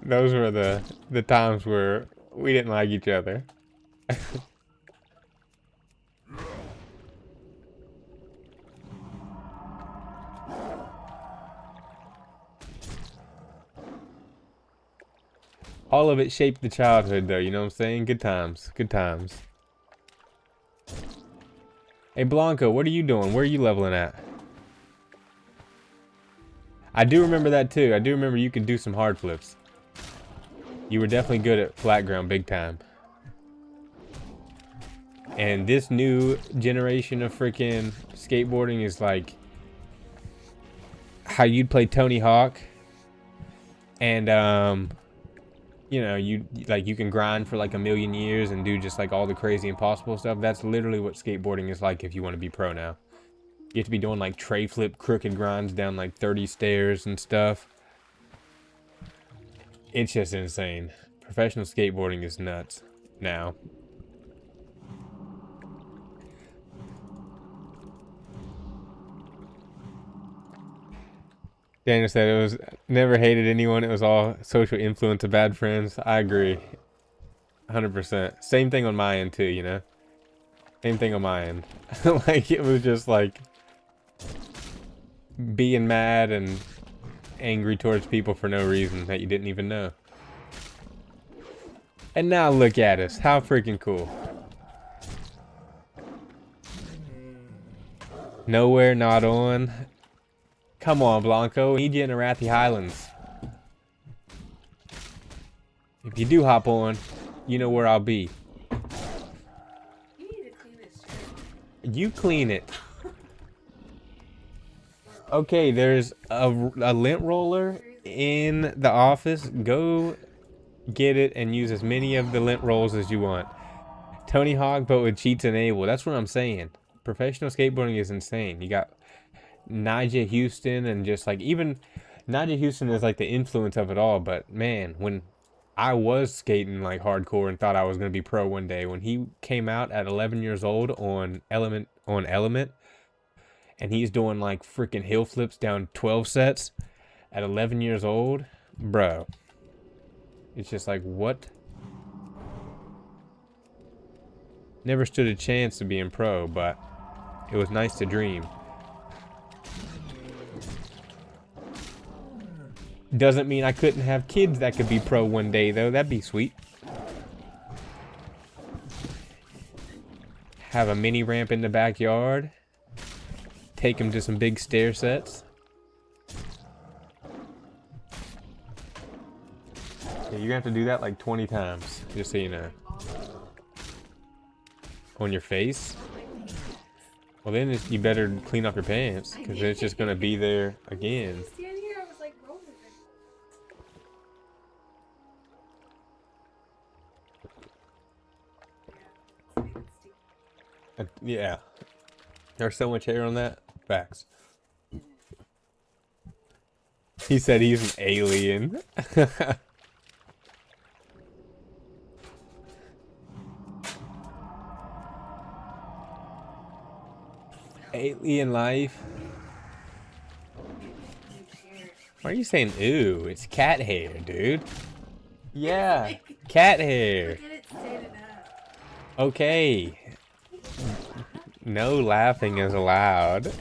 Those were the times where we didn't like each other. All of it shaped the childhood though, you know what I'm saying? Good times, good times. Hey Blanco, what are you doing? Where are you leveling at? I do remember that too. I do remember you could do some hard flips. You were definitely good at flat ground big time. And this new generation of freaking skateboarding is like how you'd play Tony Hawk and you know, you can grind for like a million years and do just like all the crazy impossible stuff. That's literally what skateboarding is like if you want to be pro now. You have to be doing like tray flip crooked grinds down like 30 stairs and stuff. It's just insane. Professional skateboarding is nuts now. Daniel said it was never hated anyone. It was all social influence of bad friends. I agree. 100%. Same thing on my end too, you know? Same thing on my end. Like it was just like being mad and angry towards people for no reason that you didn't even know. And now look at us. How freaking cool. Nowhere, not on. Come on, Blanco. Need you in Arathi Highlands. If you do hop on, you know where I'll be. You need to clean this shirt. You clean it. Okay, there's a lint roller in the office. Go get it and use as many of the lint rolls as you want. Tony Hawk, but with cheats enabled. That's what I'm saying. Professional skateboarding is insane. You got Nigel Houston and just like even Nigel Houston is like the influence of it all. But man, when I was skating like hardcore and thought I was going to be pro one day, when he came out at 11 years old on Element, and he's doing like freaking hill flips down 12 sets at 11 years old, bro. It's just like, what? Never stood a chance of being pro, but it was nice to dream. Doesn't mean I couldn't have kids that could be pro one day, though. That'd be sweet. Have a mini ramp in the backyard. Take them to some big stair sets. Yeah, you're gonna have to do that like 20 times, just so you know. On your face? Well, then you better clean off your pants, because it's just gonna be there again. Stand here, I was like rolling it. Yeah. There's so much hair on that. Facts. He said he's an alien. Alien life. Why are you saying ooh? It's cat hair, dude. Yeah, cat hair. Look at it standing up. Okay. No laughing is allowed.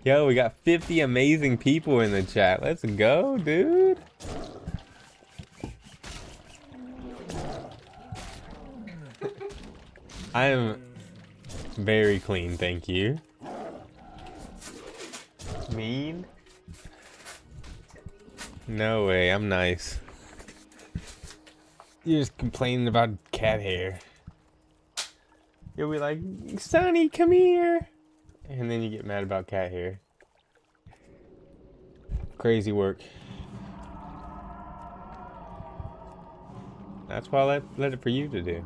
Yo, we got 50 amazing people in the chat. Let's go, dude. I am very clean, thank you. Mean? No way, I'm nice. You're just complaining about cat hair. You'll be like, Sonny, come here. And then you get mad about cat hair. Crazy work. That's why I let it for you to do.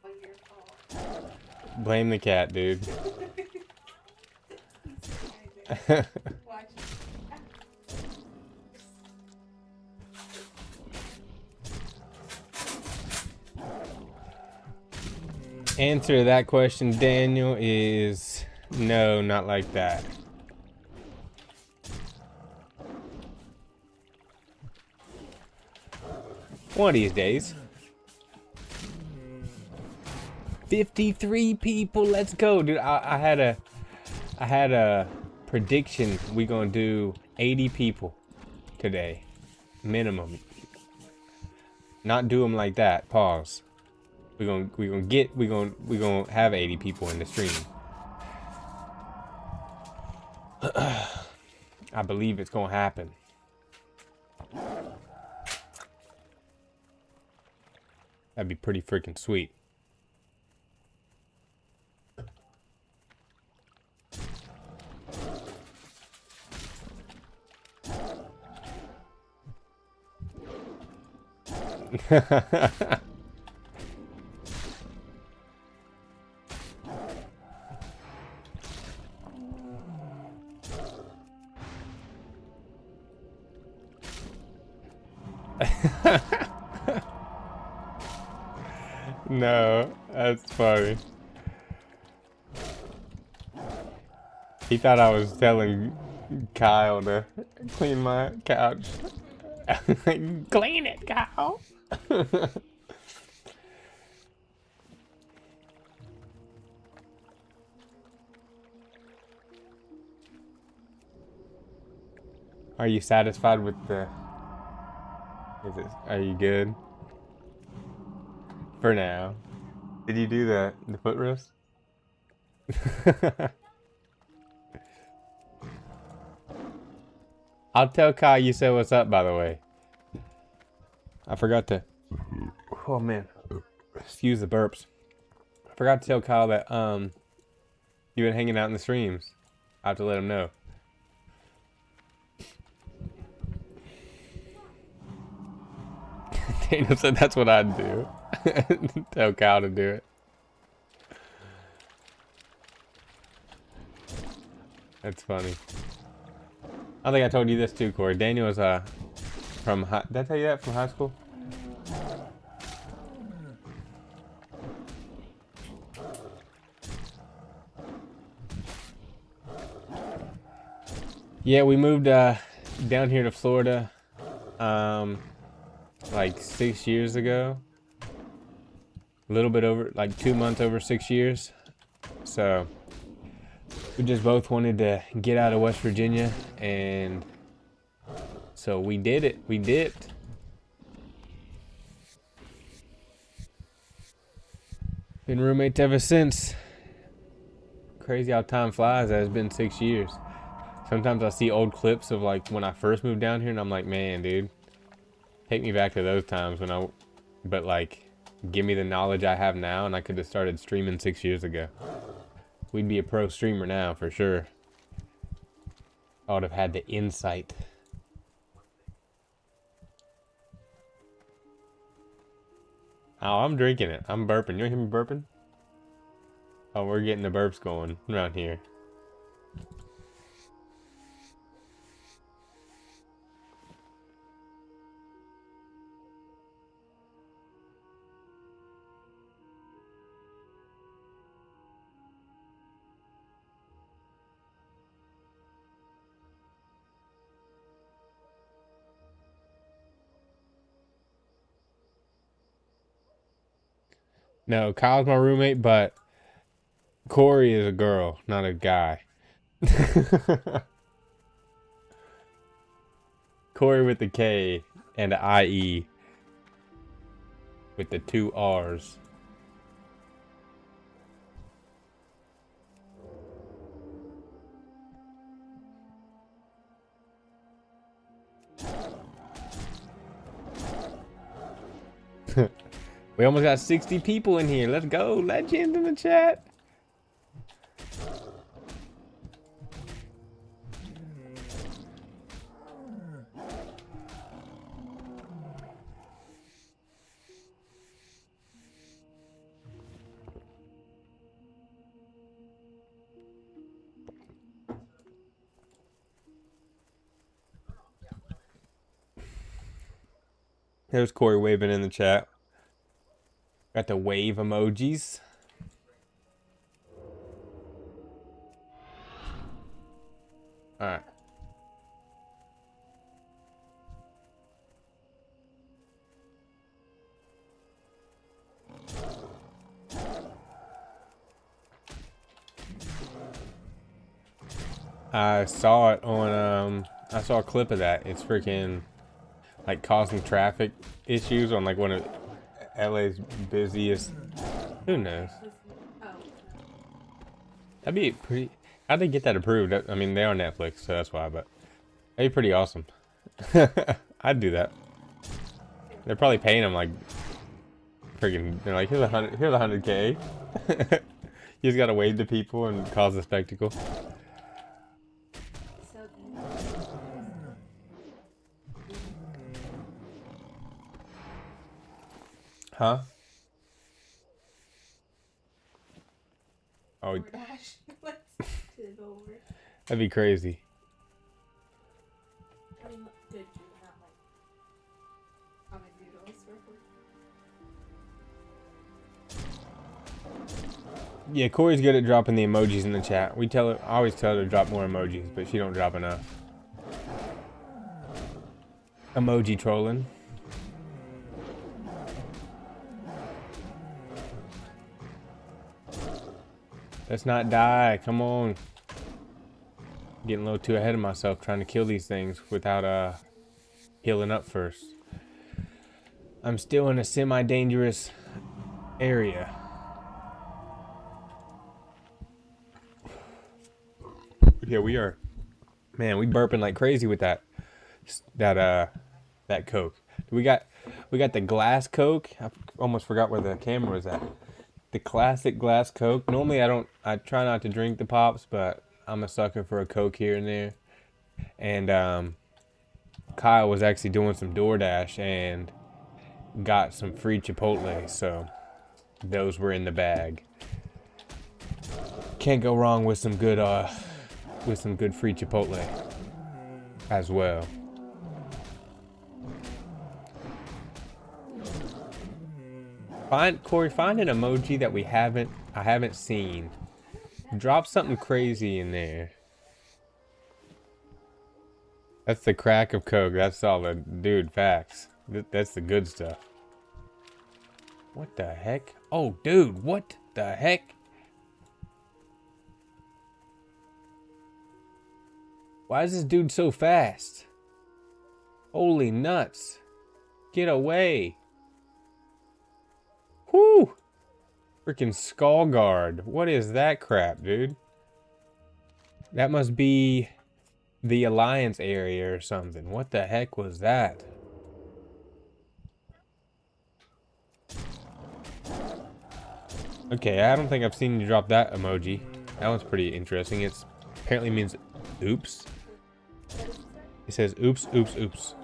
Oh, your fault. Blame the cat, dude. Watch. Answer to that question, Daniel, is no, not like that. One of these days. 53 people, let's go, dude. I had a prediction. We gonna do 80 people today, minimum. Not do them like that. Pause. We gonna have 80 people in the stream. I believe it's gonna happen. That'd be pretty freaking sweet. No, that's funny. He thought I was telling Kyle to clean my couch. Clean it, Kyle. Are you satisfied with the... Are you good? For now. Did you do the foot roast? I'll tell Kai you said what's up, by the way. I forgot to... Oh, man. Excuse the burps. I forgot to tell Kyle that, you've been hanging out in the streams. I have to let him know. Daniel said that's what I'd do. Tell Kyle to do it. That's funny. I think I told you this too, Corey. Daniel was from high... Did I tell you that from high school? Yeah, we moved down here to Florida like 6 years ago. a little bit over, like 2 months over 6 years. So we just both wanted to get out of West Virginia, and so we did it. We dipped. Been roommates ever since. Crazy how time flies. That has been 6 years. Sometimes I see old clips of like when I first moved down here, and I'm like, man, dude, take me back to those times when but like, give me the knowledge I have now, and I could have started streaming 6 years ago. We'd be a pro streamer now for sure. I would have had the insight. Oh, I'm drinking it. I'm burping. You hear me burping? Oh, we're getting the burps going around here. No, Kyle's my roommate, but Corey is a girl, not a guy. Corey with the K and the IE with the 2 R's. We almost got 60 people in here. Let's go. Legend in the chat. There's Corey waving in the chat. Got the wave emojis. Alright. I saw it on I saw a clip of that. It's freaking like causing traffic issues on like one of LA's busiest. Who knows? That'd be pretty. How'd they get that approved? I mean, they're on Netflix, so that's why. But that'd be pretty awesome. I'd do that. They're probably paying them like freaking. They're like, here's 100K. You just gotta wave to people and cause a spectacle. Huh? Oh, that'd be crazy. Yeah, Corey's good at dropping the emojis in the chat. I always tell her to drop more emojis, but she don't drop enough. Emoji trolling. Let's not die. Come on. Getting a little too ahead of myself trying to kill these things without healing up first. I'm still in a semi-dangerous area. Yeah, we are. Man, we burping like crazy with that Coke. We got the glass Coke. I almost forgot where the camera was at. The classic glass Coke. Normally I try not to drink the pops, but I'm a sucker for a Coke here and there. And Kyle was actually doing some DoorDash and got some free Chipotle, so those were in the bag. Can't go wrong with some good free Chipotle as well. Corey, find an emoji that I haven't seen. Drop something crazy in there. That's the crack of Coke. That's solid. Dude, facts. That's the good stuff. What the heck? Oh, dude, what the heck? Why is this dude so fast? Holy nuts. Get away. Whoo! Freaking Skull Guard. What is that crap, dude? That must be the Alliance area or something. What the heck was that? Okay, I don't think I've seen you drop that emoji. That one's pretty interesting. It's apparently means oops. It says oops, oops, oops.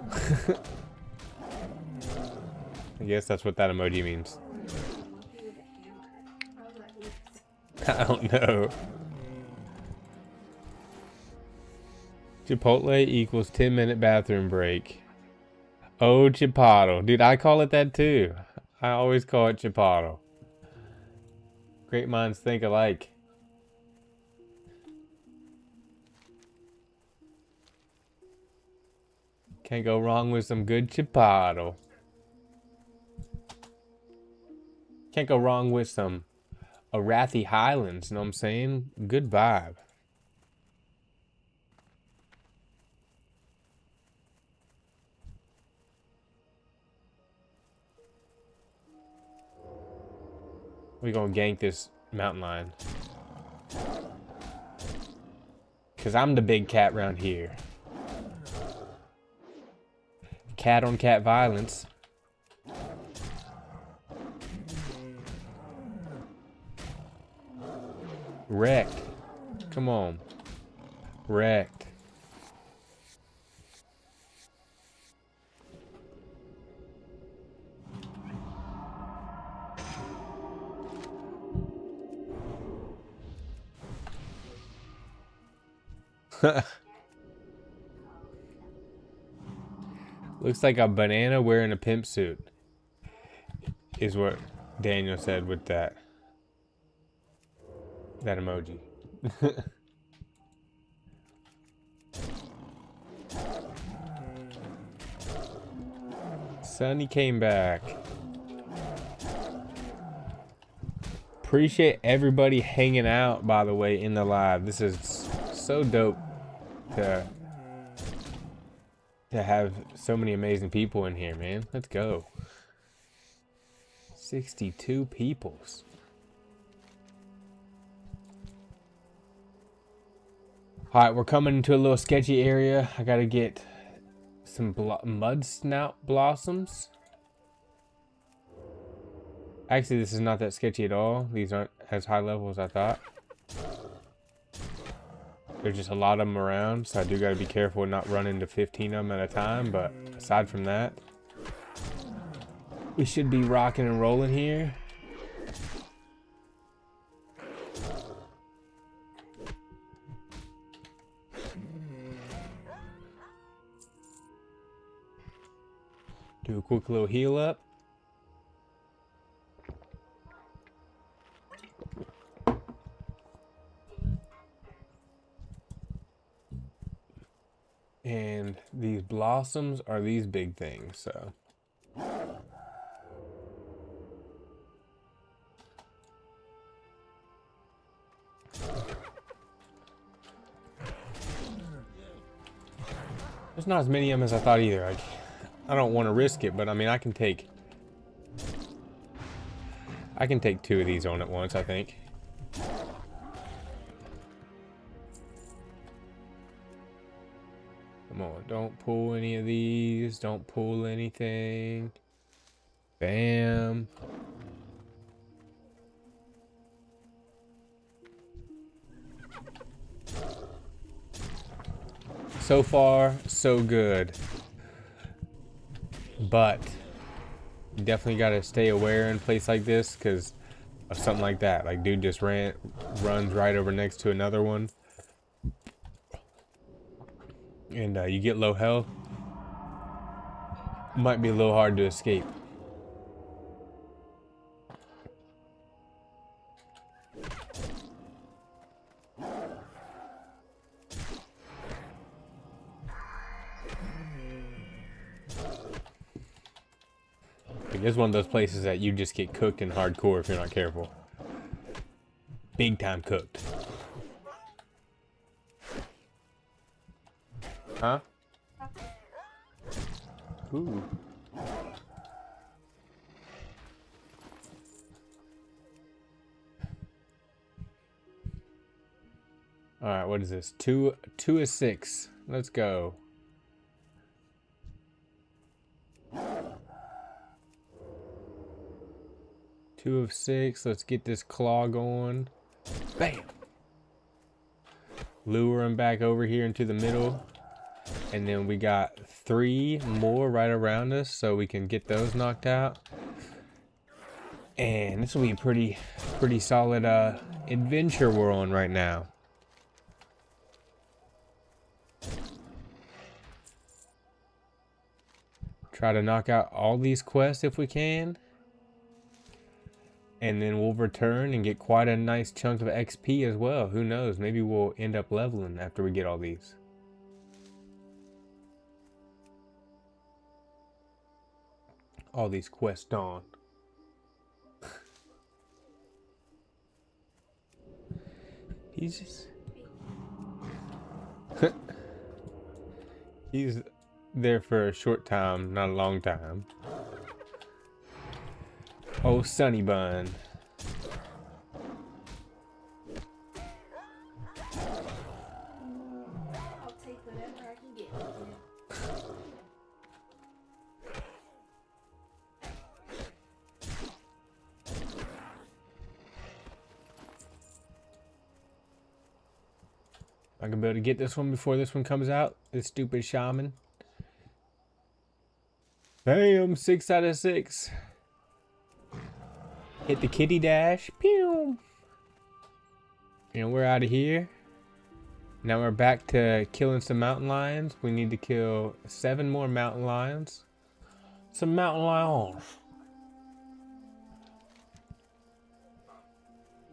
I guess that's what that emoji means. I don't know. Chipotle equals 10-minute bathroom break. Oh, Chipotle. Dude, I call it that too. I always call it Chipotle. Great minds think alike. Can't go wrong with some good Chipotle. Can't go wrong with some Arathi Highlands, you know what I'm saying? Good vibe. We gonna gank this mountain lion. Cause I'm the big cat around here. Cat on cat violence. Wrecked. Come on. Wrecked. Looks like a banana wearing a pimp suit. Is what Daniel said with that emoji. Sonny came back. Appreciate everybody hanging out, by the way, in the live. This is so dope to have so many amazing people in here, man. Let's go. 62 peoples. All right, we're coming into a little sketchy area. I gotta get some mud snout blossoms. Actually, this is not that sketchy at all. These aren't as high level as I thought. There's just a lot of them around, so I do gotta be careful and not run into 15 of them at a time. But aside from that, we should be rocking and rolling here. Do a quick little heal up. And these blossoms are these big things, so. There's not as many of them as I thought either. I don't want to risk it, but I mean, I can take 2 of these on at once, I think. Come on, don't pull any of these. Don't pull anything. Bam. So far, so good. But you definitely got to stay aware in a place like this because of something like that. Like, dude just runs right over next to another one. And you get low health. Might be a little hard to escape. Like, it's one of those places that you just get cooked in hardcore if you're not careful. Big time cooked. Huh? Ooh. Alright, what is this? Two of 6. Let's go. Two of 6. Let's get this claw going. Bam! Lure him back over here into the middle. And then we got 3 more right around us, so we can get those knocked out. And this will be a pretty solid adventure we're on right now. Try to knock out all these quests if we can. And then we'll return and get quite a nice chunk of XP as well. Who knows? Maybe we'll end up leveling after we get all these. All these quests done. He's just... He's there for a short time, not a long time. Oh, Sunny Bun. I'll take whatever I can get. I can be able to get this one before this one comes out. This stupid shaman. Bam! 6 out of 6. Hit the kitty dash. Pew! And we're out of here. Now we're back to killing some mountain lions. We need to kill 7 more mountain lions. Some mountain lions.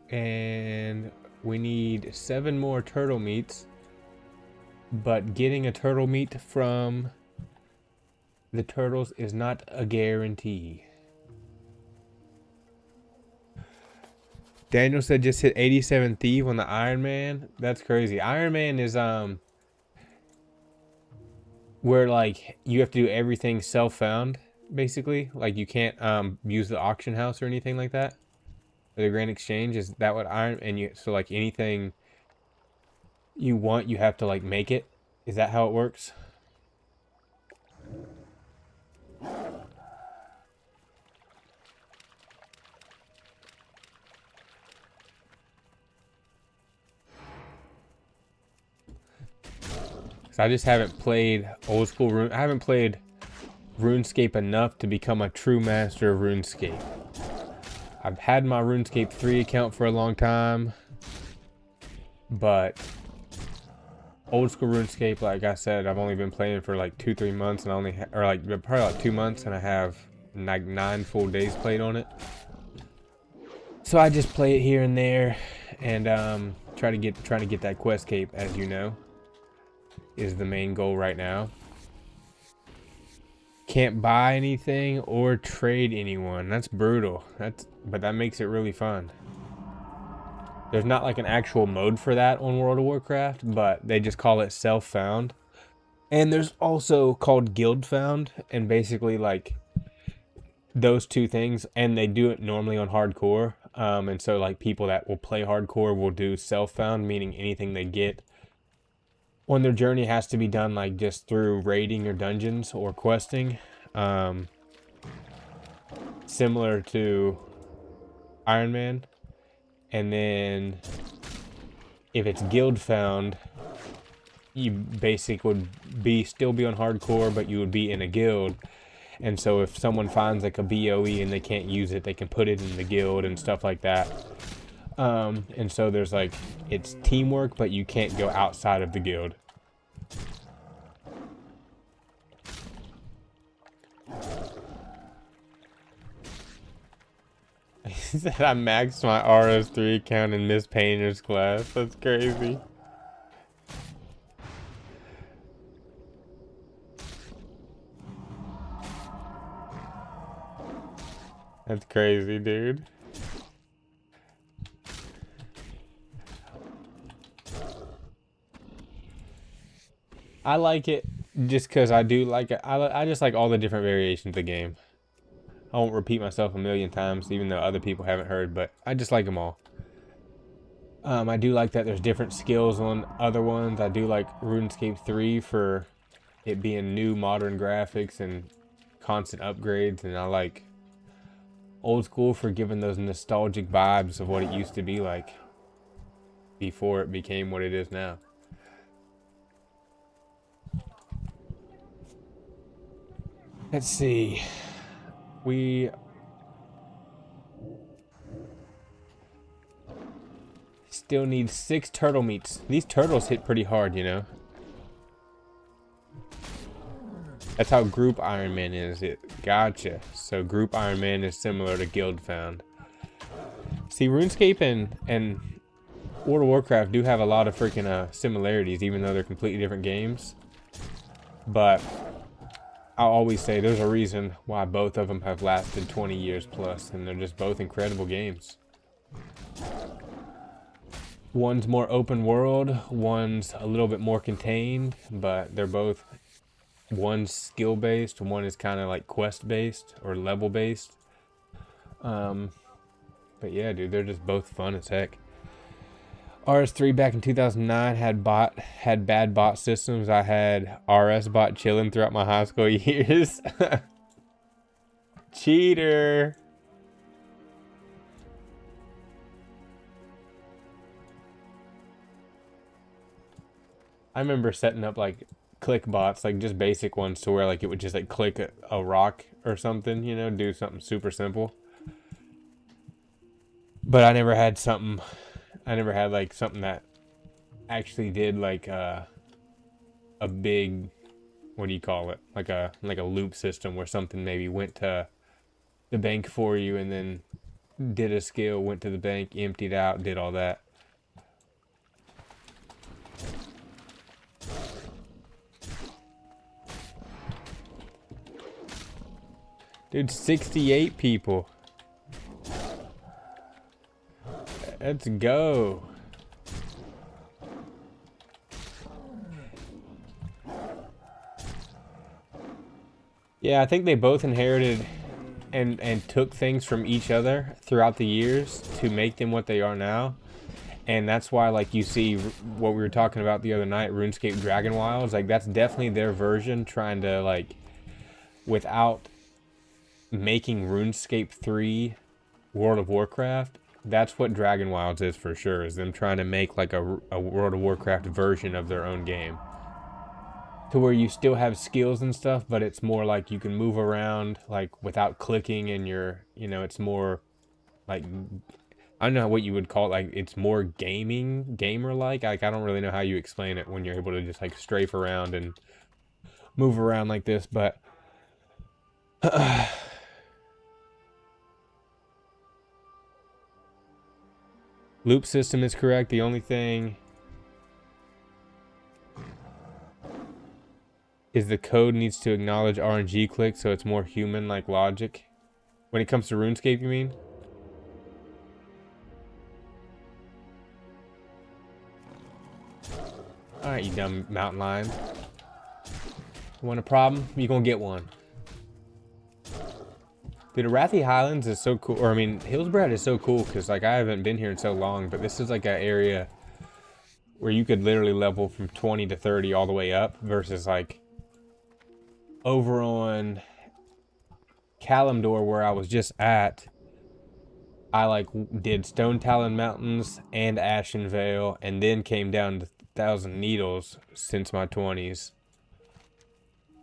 And we need 7 more turtle meats. But getting a turtle meat from the turtles is not a guarantee. Daniel said just hit 87 Thief on the Iron Man. That's crazy. Iron Man is where like you have to do everything self-found, basically. Like you can't use the auction house or anything like that. Or the Grand Exchange. Is that what Iron and you so like anything you want you have to like make it? Is that how it works? I just haven't played old school rune. I haven't played RuneScape enough to become a true master of RuneScape. I've had my RuneScape 3 account for a long time, but old school RuneScape, like I said, I've only been playing for like 2-3 months, and I only or like probably like 2 months, and I have like 9 full days played on it. So I just play it here and there, and trying to get that quest cape, as you know, is the main goal right now. Can't buy anything or trade anyone. That's brutal. But that makes it really fun. There's not like an actual mode for that on World of Warcraft, but they just call it self-found. And there's also called guild found, and basically like those two things, and they do it normally on hardcore. And so like people that will play hardcore will do self-found, meaning anything they get on their journey has to be done like just through raiding or dungeons or questing. Similar to Iron Man. And then if it's guild found, you basically would still be on hardcore, but you would be in a guild. And so if someone finds like a BOE and they can't use it, they can put it in the guild and stuff like that. And so there's like, it's teamwork, but you can't go outside of the guild. He said I maxed my RS3 account in Miss Painter's class. That's crazy. That's crazy, dude. I like it just because I do like it. I just like all the different variations of the game. I won't repeat myself a million times, even though other people haven't heard, but I just like them all. I do like that there's different skills on other ones. I do like RuneScape 3 for it being new modern graphics and constant upgrades, and I like old school for giving those nostalgic vibes of what it used to be like before it became what it is now. Let's see. We still need 6 turtle meats. These turtles hit pretty hard, you know. That's how group Iron Man is. Gotcha. So group Iron Man is similar to Guild Found. See, RuneScape and World of Warcraft do have a lot of freaking similarities, even though they're completely different games. But I'll always say there's a reason why both of them have lasted 20 years plus, and they're just both incredible games. One's more open world, one's a little bit more contained, but they're both, one's skill based, one is kind of like quest based or level based. But yeah, dude, they're just both fun as heck. RS3 back in 2009 had bad bot systems. I had RS bot chilling throughout my high school years. Cheater. I remember setting up like click bots, like just basic ones, to where like it would just like click a rock or something, you know, do something super simple. But I never had like something that actually did like a big, what do you call it? Like a loop system where something maybe went to the bank for you and then did a skill, went to the bank, emptied out, did all that. Dude, 68 people. Let's go. Yeah, I think they both inherited and took things from each other throughout the years to make them what they are now. And that's why, like, you see what we were talking about the other night, RuneScape Dragon Wilds, like, that's definitely their version, trying to, like, without making RuneScape 3 World of Warcraft. That's what Dragon Wilds is for sure, is them trying to make like a World of Warcraft version of their own game. To where you still have skills and stuff, but it's more like you can move around like without clicking, and you're, you know, it's more like, I don't know what you would call it, like it's more gamer-like. Like, I don't really know how you explain it when you're able to just like strafe around and move around like this, but loop system is correct. The only thing is the code needs to acknowledge RNG click, so it's more human like logic. When it comes to RuneScape, you mean? Alright, you dumb mountain lion. Want a problem? You gonna get one. Dude, Arathi Highlands is so cool, or I mean, Hillsbrad is so cool, because like I haven't been here in so long, but this is like an area where you could literally level from 20 to 30 all the way up, versus like over on Kalimdor where I was just at, I like did Stone Talon Mountains and Ashen Vale, and then came down to Thousand Needles since my 20s.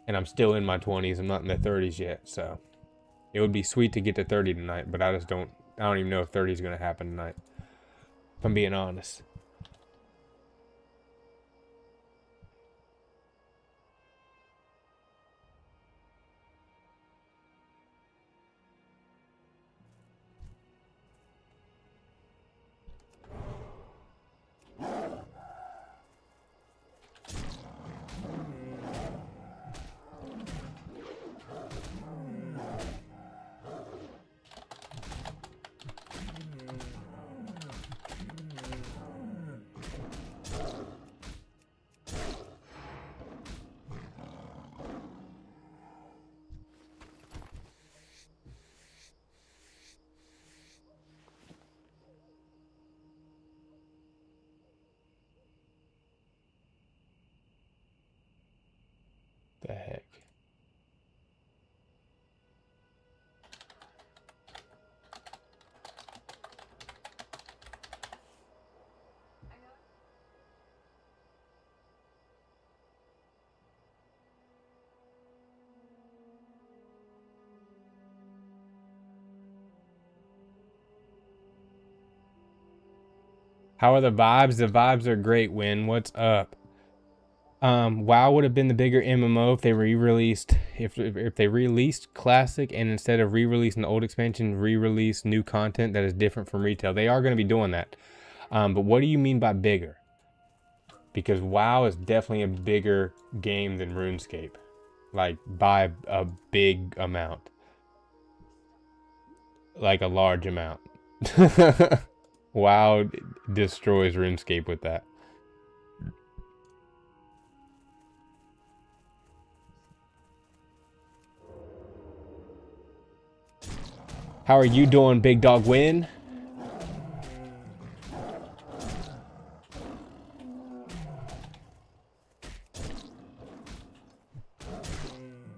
And I'm still in my 20s, I'm not in the 30s yet, so it would be sweet to get to 30 tonight, but I don't even know if 30 is going to happen tonight, if I'm being honest. The heck? How are the vibes? The vibes are great, Win. What's up? WoW would have been the bigger MMO if they re-released, if they released Classic and instead of re-releasing the old expansion, re-release new content that is different from retail. They are going to be doing that. But what do you mean by bigger? Because WoW is definitely a bigger game than RuneScape. Like, by a big amount. Like a large amount. WoW destroys RuneScape with that. How are you doing, Big Dog Win?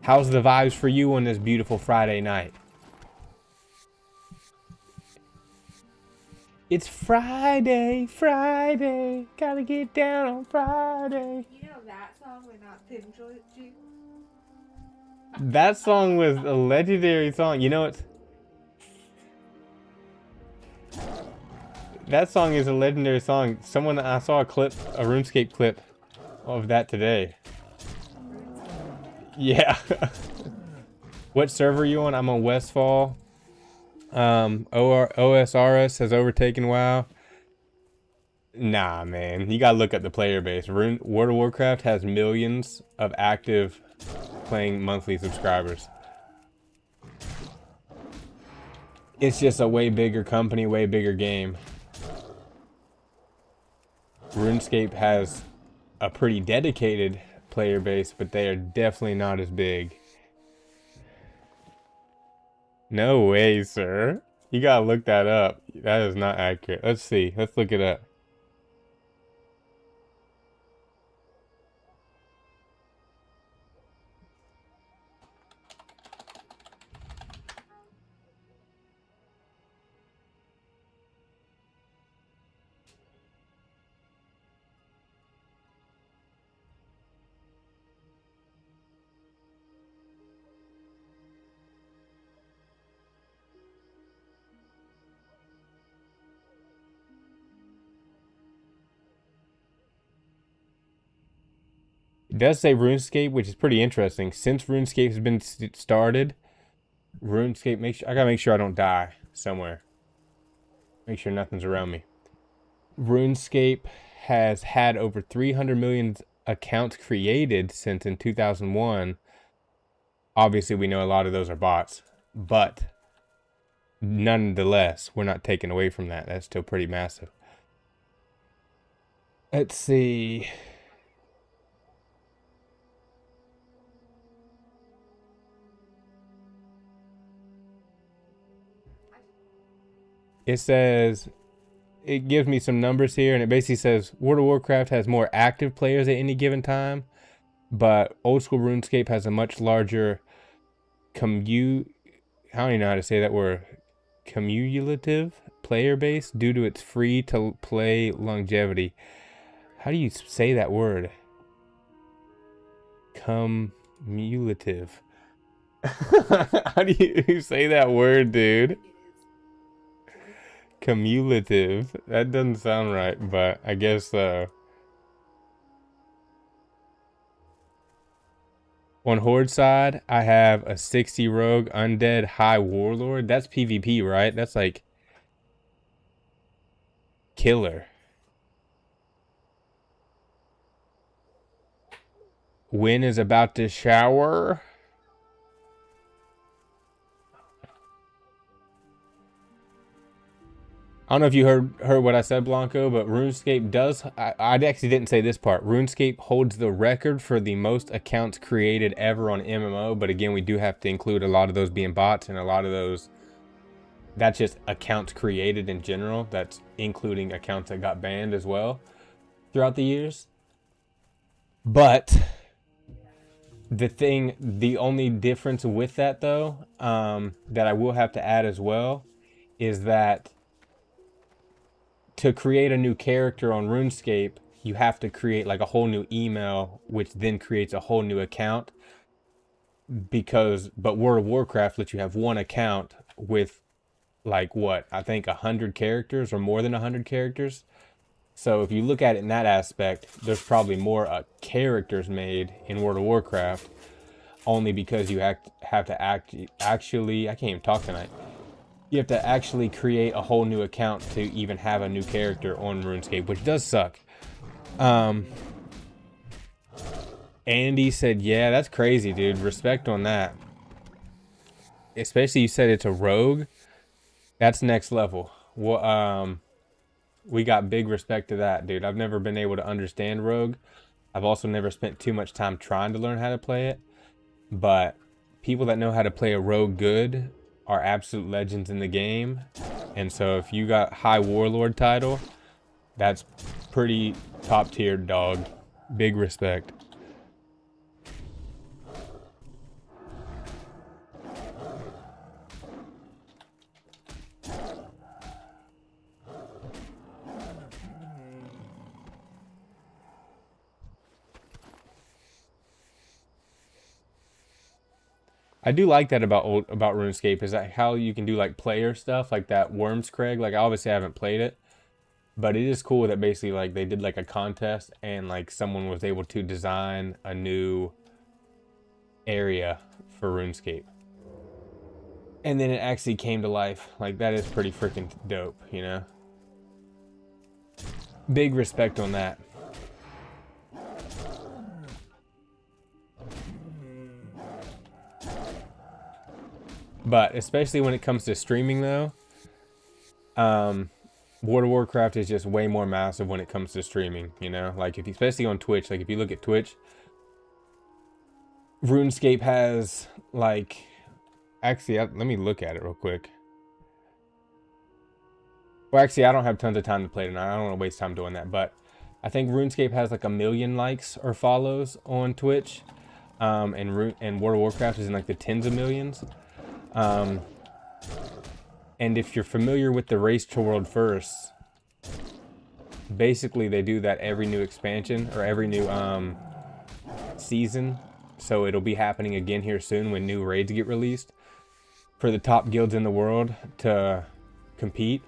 How's the vibes for you on this beautiful Friday night? It's Friday, Friday, gotta get down on Friday. You know that song would not pinjoint you? That song was a legendary song. You know it's... That song is a legendary song. I saw a RuneScape clip of that today. Yeah. What server are you on? I'm on Westfall. OSRS has overtaken WoW. Nah, man. You gotta look at the player base. World of Warcraft has millions of active playing monthly subscribers. It's just a way bigger company, way bigger game. RuneScape has a pretty dedicated player base, but they are definitely not as big. No way, sir. You gotta look that up. That is not accurate. Let's see. Let's look it up. It does say RuneScape, which is pretty interesting. Since RuneScape has been started, RuneScape, I gotta make sure I don't die somewhere. Make sure nothing's around me. RuneScape has had over 300 million accounts created since in 2001. Obviously, we know a lot of those are bots, but nonetheless, we're not taking away from that. That's still pretty massive. Let's see. It says, it gives me some numbers here, and it basically says World of Warcraft has more active players at any given time, but old school RuneScape has a much larger I don't even know how to say that word, cumulative player base due to its free to play longevity. How do you say that word? Cumulative. How do you say that word, dude? Cumulative. That doesn't sound right, but I guess so. On Horde side, I have a 60 rogue undead high warlord. That's PvP, right? That's like killer. Win is about to shower. I don't know if you heard what I said, Blanco, but RuneScape does... I actually didn't say this part. RuneScape holds the record for the most accounts created ever on MMO, but again, we do have to include a lot of those being bots, and a lot of those... That's just accounts created in general. That's including accounts that got banned as well throughout the years. But The only difference with that though, that I will have to add as well, is that to create a new character on RuneScape, you have to create like a whole new email, which then creates a whole new account. But World of Warcraft lets you have one account with like what, I think 100 characters or more than 100 characters. So if you look at it in that aspect, there's probably more characters made in World of Warcraft, only because you have to actually, I can't even talk tonight. You have to actually create a whole new account to even have a new character on RuneScape, which does suck. Andy said, yeah, that's crazy, dude. Respect on that. Especially you said it's a rogue. That's next level. Well, we got big respect to that, dude. I've never been able to understand rogue. I've also never spent too much time trying to learn how to play it. But people that know how to play a rogue good are absolute legends in the game. And so if you got high warlord title, that's pretty top tier, dog. Big respect. I do like that about RuneScape, is that how you can do like player stuff like that Wormscrag. Like, obviously I haven't played it, but it is cool that basically like they did like a contest and like someone was able to design a new area for RuneScape. And then it actually came to life. Like, that is pretty freaking dope, you know? Big respect on that. But especially when it comes to streaming though, World of Warcraft is just way more massive when it comes to streaming, you know? Like, especially on Twitch, like if you look at Twitch, RuneScape has like, actually, let me look at it real quick. Well, actually, I don't have tons of time to play tonight. I don't want to waste time doing that, but I think RuneScape has like 1 million likes or follows on Twitch. And World of Warcraft is in like the tens of millions. And if you're familiar with the Race to World First, basically they do that every new expansion or every new season. So it'll be happening again here soon when new raids get released for the top guilds in the world to compete.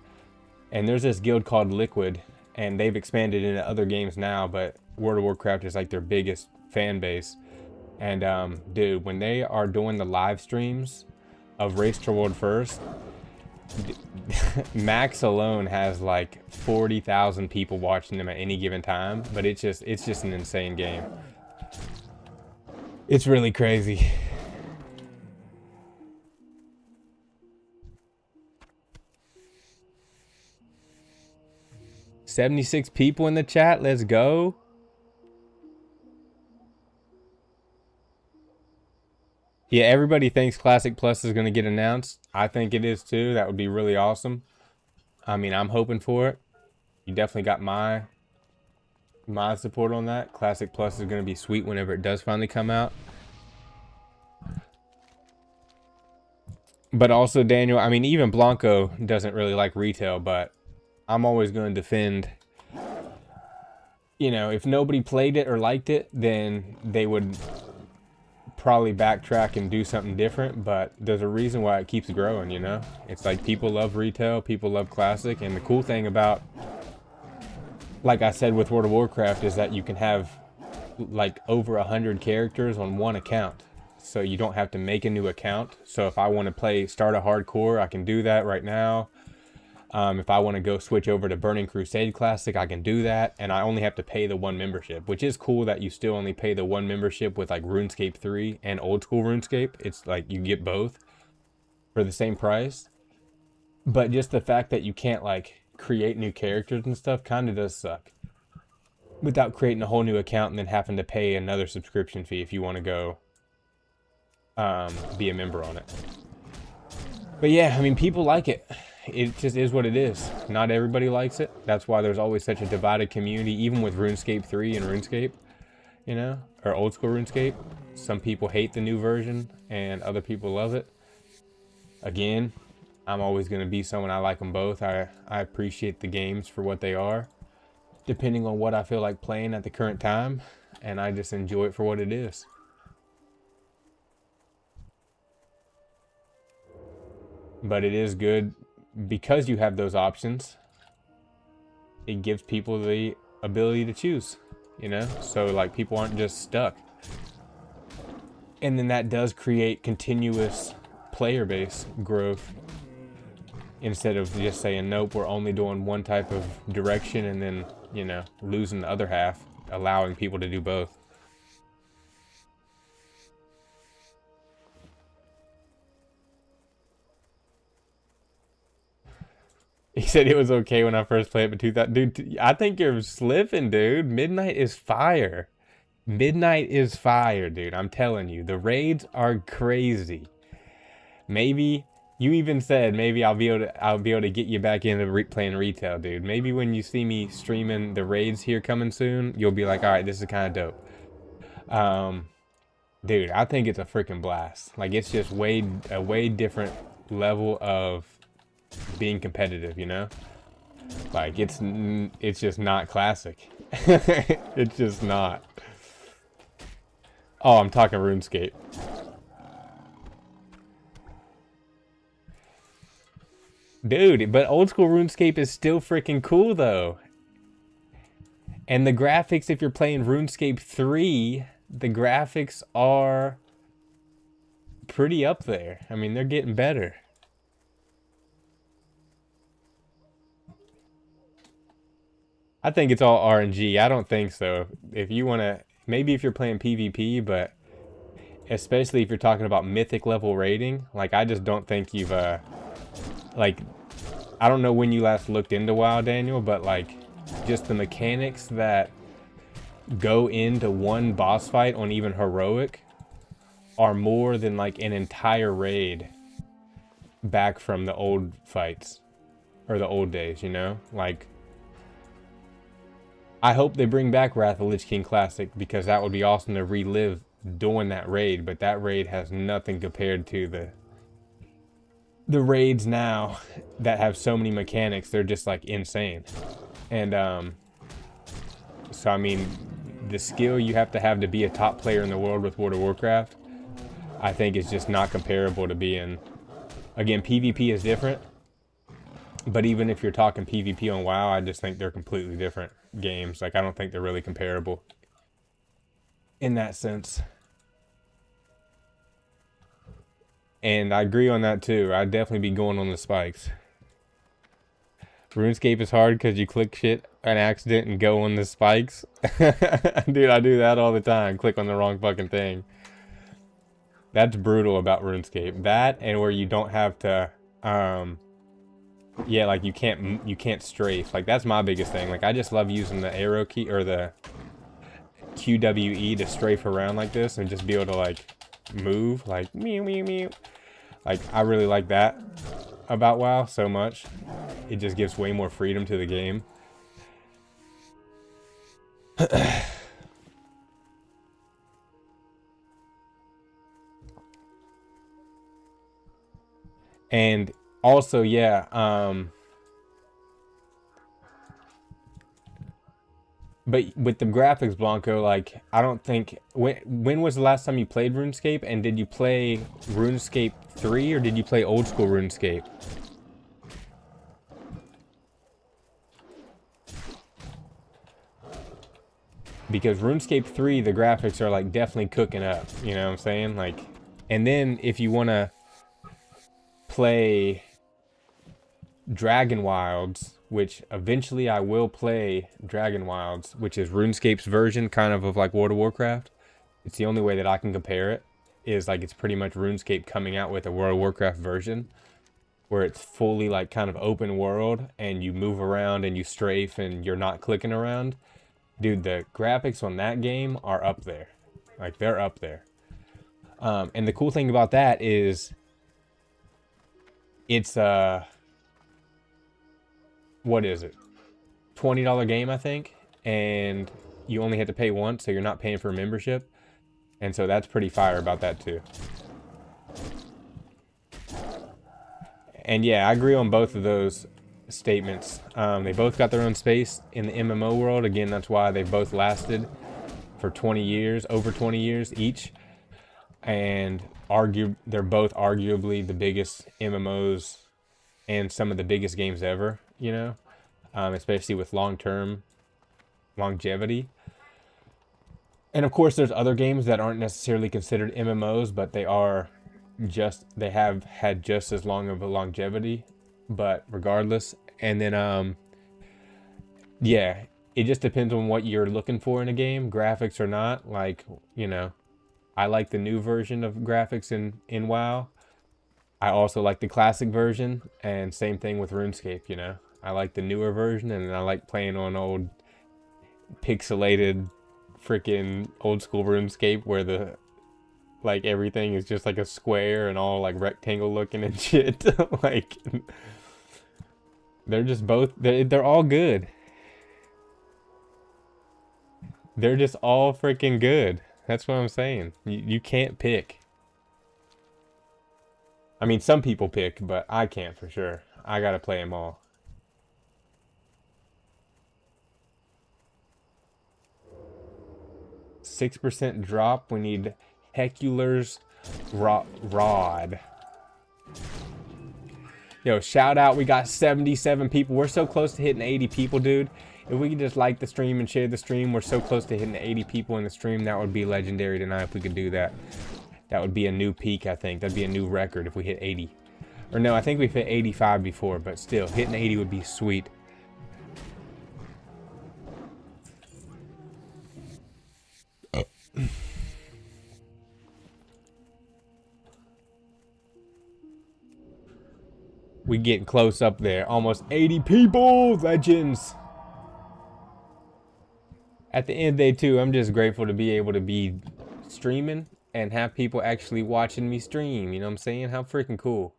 And there's this guild called Liquid, and they've expanded into other games now, but World of Warcraft is like their biggest fan base. And dude, when they are doing the live streams of Race to World First, Max alone has like 40,000 people watching them at any given time. But it's just an insane game. It's really crazy. $76 people in the chat. Let's go. Yeah, everybody thinks Classic Plus is going to get announced. I think it is too. That would be really awesome. I mean, I'm hoping for it. You definitely got my support on that. Classic Plus is going to be sweet whenever it does finally come out. But also, Daniel, I mean, even Blanco doesn't really like retail, but I'm always going to defend, you know, if nobody played it or liked it, then they would probably backtrack and do something different. But there's a reason why it keeps growing, you know? It's like people love retail, people love classic, and the cool thing about, like I said with World of Warcraft, is that you can have like over 100 characters on one account. So you don't have to make a new account. So if I want to start a hardcore, I can do that right now. If I want to go switch over to Burning Crusade Classic, I can do that. And I only have to pay the one membership, which is cool that you still only pay the one membership with like RuneScape 3 and old school RuneScape. It's like you get both for the same price. But just the fact that you can't like create new characters and stuff kind of does suck. Without creating a whole new account and then having to pay another subscription fee if you want to go be a member on it. But yeah, I mean, people like it. It just is what it is. Not everybody likes it. That's why there's always such a divided community, even with RuneScape 3 and RuneScape, you know, or old school RuneScape. Some people hate the new version and other people love it. Again, I'm always going to be someone, I like them both. I appreciate the games for what they are, depending on what I feel like playing at the current time, and I just enjoy it for what it is. But it is good because you have those options. It gives people the ability to choose, you know? So like people aren't just stuck. And then that does create continuous player base growth instead of just saying, nope, we're only doing one type of direction and then, you know, losing the other half, allowing people to do both. He said it was okay when I first played, but 2000, dude, I think you're slipping, dude. Midnight is fire. Midnight is fire, dude. I'm telling you, the raids are crazy. Maybe you even said maybe I'll be able to get you back into playing retail, dude. Maybe when you see me streaming the raids here coming soon, you'll be like, all right, this is kind of dope. Dude, I think it's a freaking blast. Like it's just a way different level of being competitive, you know? Like it's just not classic. It's just not. Oh, I'm talking RuneScape. Dude, but old school RuneScape is still freaking cool though. And the graphics, if you're playing RuneScape 3, the graphics are pretty up there. I mean, they're getting better. I think it's all RNG. I don't think so. If you want to, maybe if you're playing PvP, but especially if you're talking about mythic level rating, like I just don't think you've, like, I don't know when you last looked into WoW, Daniel, but like just the mechanics that go into one boss fight on even heroic are more than like an entire raid back from the old fights or the old days, you know? Like, I hope they bring back Wrath of the Lich King Classic because that would be awesome to relive doing that raid, but that raid has nothing compared to the raids now that have so many mechanics. They're just like insane. And so I mean, the skill you have to be a top player in the world with World of Warcraft, I think is just not comparable to being, again, PvP is different, but even if you're talking PvP on WoW, I just think they're completely different games. Like I don't think they're really comparable in that sense. And I agree on that too. I'd definitely be going on the spikes. RuneScape is hard because you click shit an accident and go on the spikes. Dude, I do that all the time. Click on the wrong fucking thing. That's brutal about RuneScape. That and where you don't have to, yeah, like you can't strafe. Like that's my biggest thing. Like I just love using the arrow key or the QWE to strafe around like this and just be able to like move like meow meow meow. Like I really like that about WoW so much. It just gives way more freedom to the game. And also, yeah, but with the graphics, Blanco, like, I don't think, when was the last time you played RuneScape? And did you play RuneScape 3 or did you play old school RuneScape? Because RuneScape 3, the graphics are like definitely cooking up, you know what I'm saying? Like, and then if you want to play Dragon Wilds, which eventually I will play Dragon Wilds, which is RuneScape's version kind of like World of Warcraft. It's the only way that I can compare it, is like it's pretty much RuneScape coming out with a World of Warcraft version where it's fully like kind of open world and you move around and you strafe and you're not clicking around. Dude, the graphics on that game are up there. Like they're up there. And the cool thing about that is it's what is it? $20 game, I think, and you only have to pay once, so you're not paying for a membership. And so that's pretty fire about that too. And yeah, I agree on both of those statements. They both got their own space in the MMO world. Again, that's why they've both lasted for 20 years, over 20 years each. And they're both arguably the biggest MMOs and some of the biggest games ever, you know, especially with long-term longevity. And of course, there's other games that aren't necessarily considered MMOs, but they have had just as long of a longevity, but regardless. And then, yeah, it just depends on what you're looking for in a game, graphics or not. Like, you know, I like the new version of graphics in WoW. I also like the classic version, and same thing with RuneScape, you know. I like the newer version, and I like playing on old pixelated freaking old school RuneScape where like everything is just like a square and all like rectangle looking and shit. Like, they're just both, they're all good. They're just all freaking good. That's what I'm saying. You can't pick. I mean, some people pick, but I can't for sure. I gotta play them all. %6 drop. We need Hecular's Rod. Yo, shout out. We got 77 people. We're so close to hitting 80 people, dude. If we could just like the stream and share the stream, we're so close to hitting 80 people in the stream. That would be legendary tonight if we could do that. That would be a new peak, I think. That'd be a new record if we hit 80. Or no, I think we've hit 85 before, but still, hitting 80 would be sweet. We getting close up there. Almost 80 people, legends. At the end of the day too, I'm just grateful to be able to be streaming and have people actually watching me stream. You know what I'm saying? How freaking cool.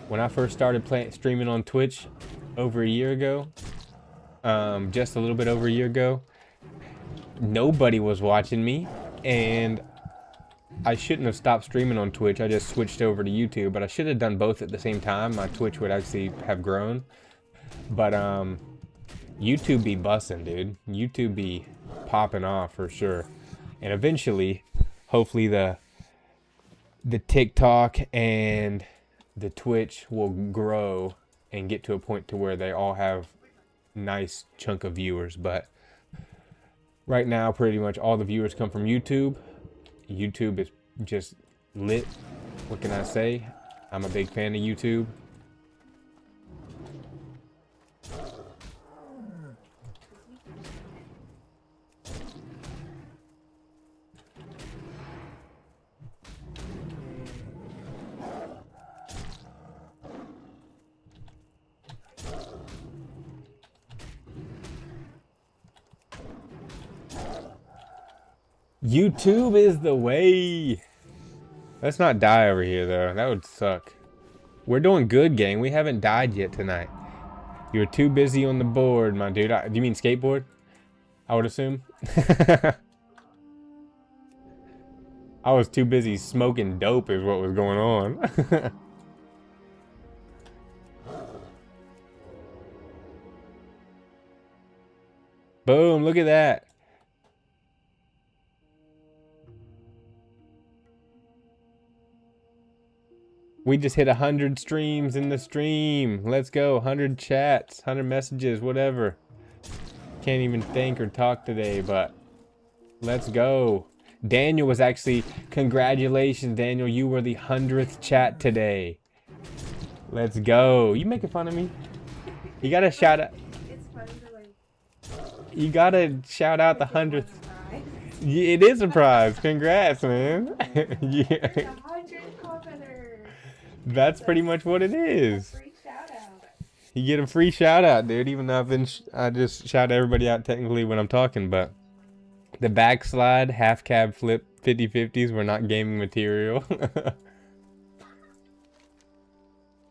When I first started streaming on Twitch over a year ago, just a little bit over a year ago, nobody was watching me, and I shouldn't have stopped streaming on Twitch. I just switched over to YouTube, but I should have done both at the same time. My Twitch would actually have grown. But YouTube be bussin', dude. YouTube be popping off for sure. And eventually, hopefully the TikTok and the Twitch will grow and get to a point to where they all have nice chunk of viewers. But right now, pretty much all the viewers come from YouTube. YouTube is just lit. What can I say? I'm a big fan of YouTube. YouTube is the way. Let's not die over here, though. That would suck. We're doing good, gang. We haven't died yet tonight. You were too busy on the board, my dude. Do you mean skateboard? I would assume. I was too busy smoking dope is what was going on. Boom, look at that. We just hit 100 streams in the stream. Let's go. 100 chats, 100 messages, whatever. Can't even think or talk today, but let's go. Daniel was actually, congratulations, Daniel. You were the 100th chat today. Let's go. You making fun of me? You gotta shout out. It's fun to like. You gotta shout out the 100th. Yeah, it is a prize. Congrats, man. Yeah. 100 commenters. That's pretty much what it is. Free shout out. You get a free shout out, dude. Even though I just shout everybody out technically when I'm talking, but the backslide, half cab flip, 50-50s were not gaming material.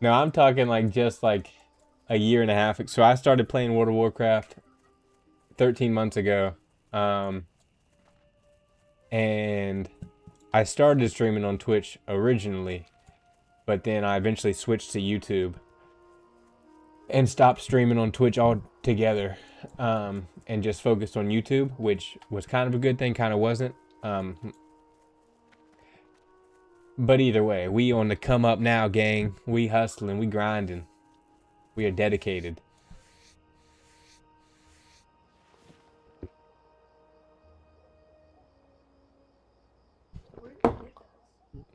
No, I'm talking like just like a year and a half. So I started playing World of Warcraft 13 months ago. And I started streaming on Twitch originally, but then I eventually switched to YouTube and stopped streaming on Twitch altogether, and just focused on YouTube, which was kind of a good thing, kind of wasn't. But either way, we on the come up now, gang. We hustling, we grinding. We are dedicated. Where did you get those?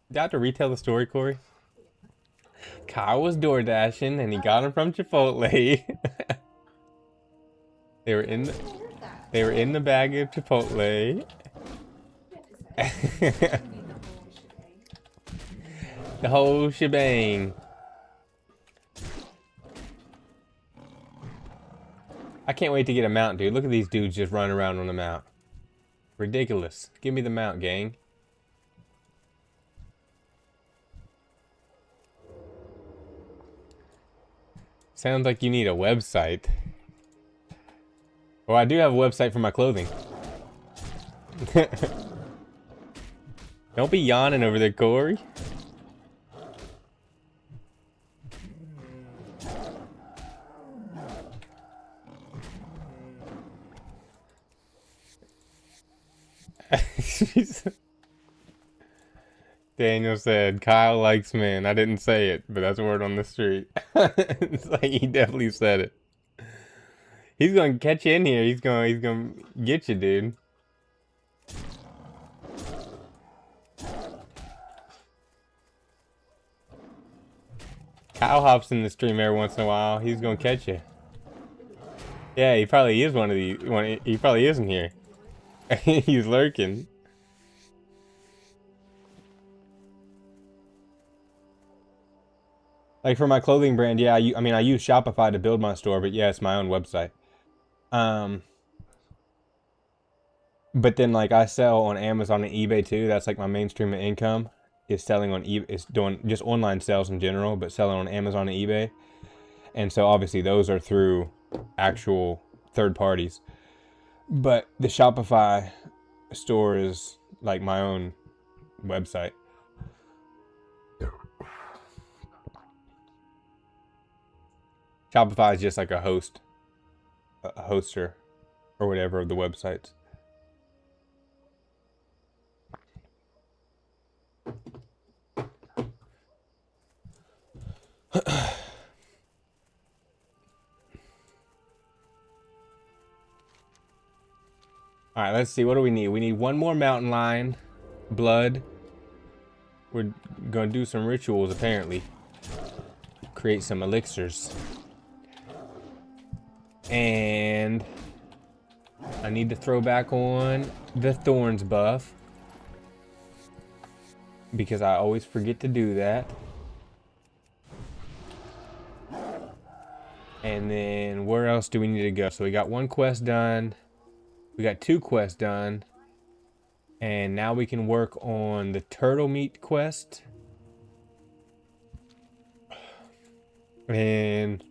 Did I have to retell the story, Corey? Kyle was door dashing and he got them from Chipotle. They were in the I heard that. they were in the bag of Chipotle. You have to say. You need the whole shebang. The whole shebang. I can't wait to get a mount, dude. Look at these dudes just running around on the mount. Ridiculous. Give me the mount, gang. Sounds like you need a website. Well, I do have a website for my clothing. Don't be yawning over there, Corey. Daniel said, Kyle likes men. I didn't say it, but that's a word on the street. It's like he definitely said it. He's gonna catch you in here. He's gonna get you, dude. Kyle hops in the stream every once in a while. He's gonna catch you. Yeah, he probably is one of the he probably isn't here. He's lurking. Like for my clothing brand, yeah, I mean I use Shopify to build my store, but yeah, it's my own website. But then like I sell on Amazon and eBay too. That's like my main stream of income is selling on eBay. It's doing just online sales in general, but selling on Amazon and eBay. And so obviously those are through actual third parties. But the Shopify store is like my own website. Shopify is just like a hoster or whatever of the websites. All right, let's see. What do we need? We need one more mountain lion, blood. We're gonna do some rituals apparently. Create some elixirs. And I need to throw back on the thorns buff because I always forget to do that. And then where else do we need to go? So we got one quest done. We got 2 quests done. And now we can work on the turtle meat quest. And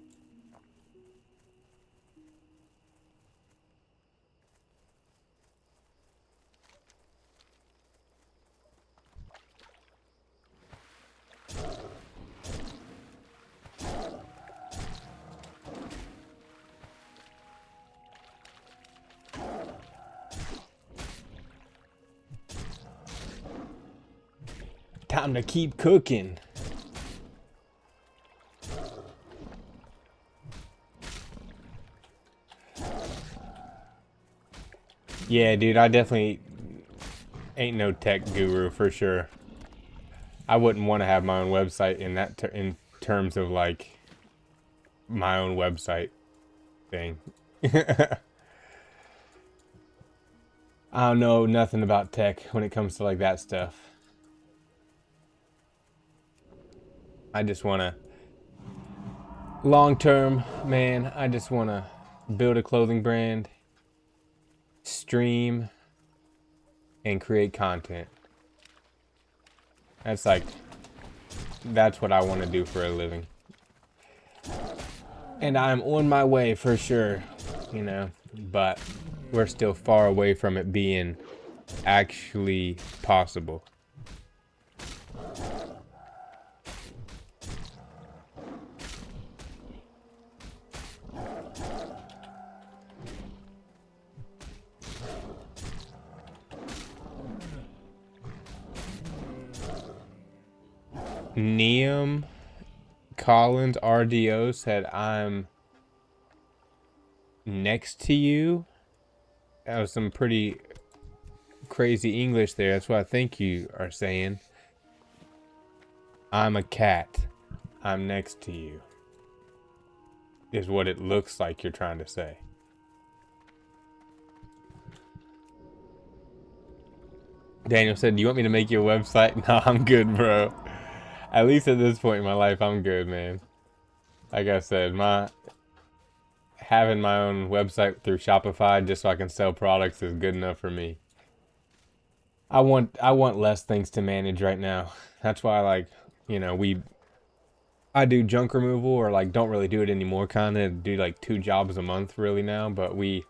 time to keep cooking. Yeah, dude, I definitely ain't no tech guru for sure. I wouldn't want to have my own website in that in terms of like my own website thing. I don't know nothing about tech when it comes to like that stuff. I just want to long term, man, I just want to build a clothing brand, stream, and create content. That's what I want to do for a living. And I'm on my way for sure, you know. but we're still far away from it being actually possible. Neum Collins RDO said, I'm next to you. That was some pretty crazy English there. That's what I think you are saying. I'm a cat. I'm next to you. Is what it looks like you're trying to say. Daniel said, do you want me to make you a website? No, I'm good, bro. At least at this point in my life, I'm good, man. Like I said, having my own website through Shopify just so I can sell products is good enough for me. I want less things to manage right now. That's why, like, you know, I do junk removal, or like don't really do it anymore. Kind of do like 2 jobs a month really now. But me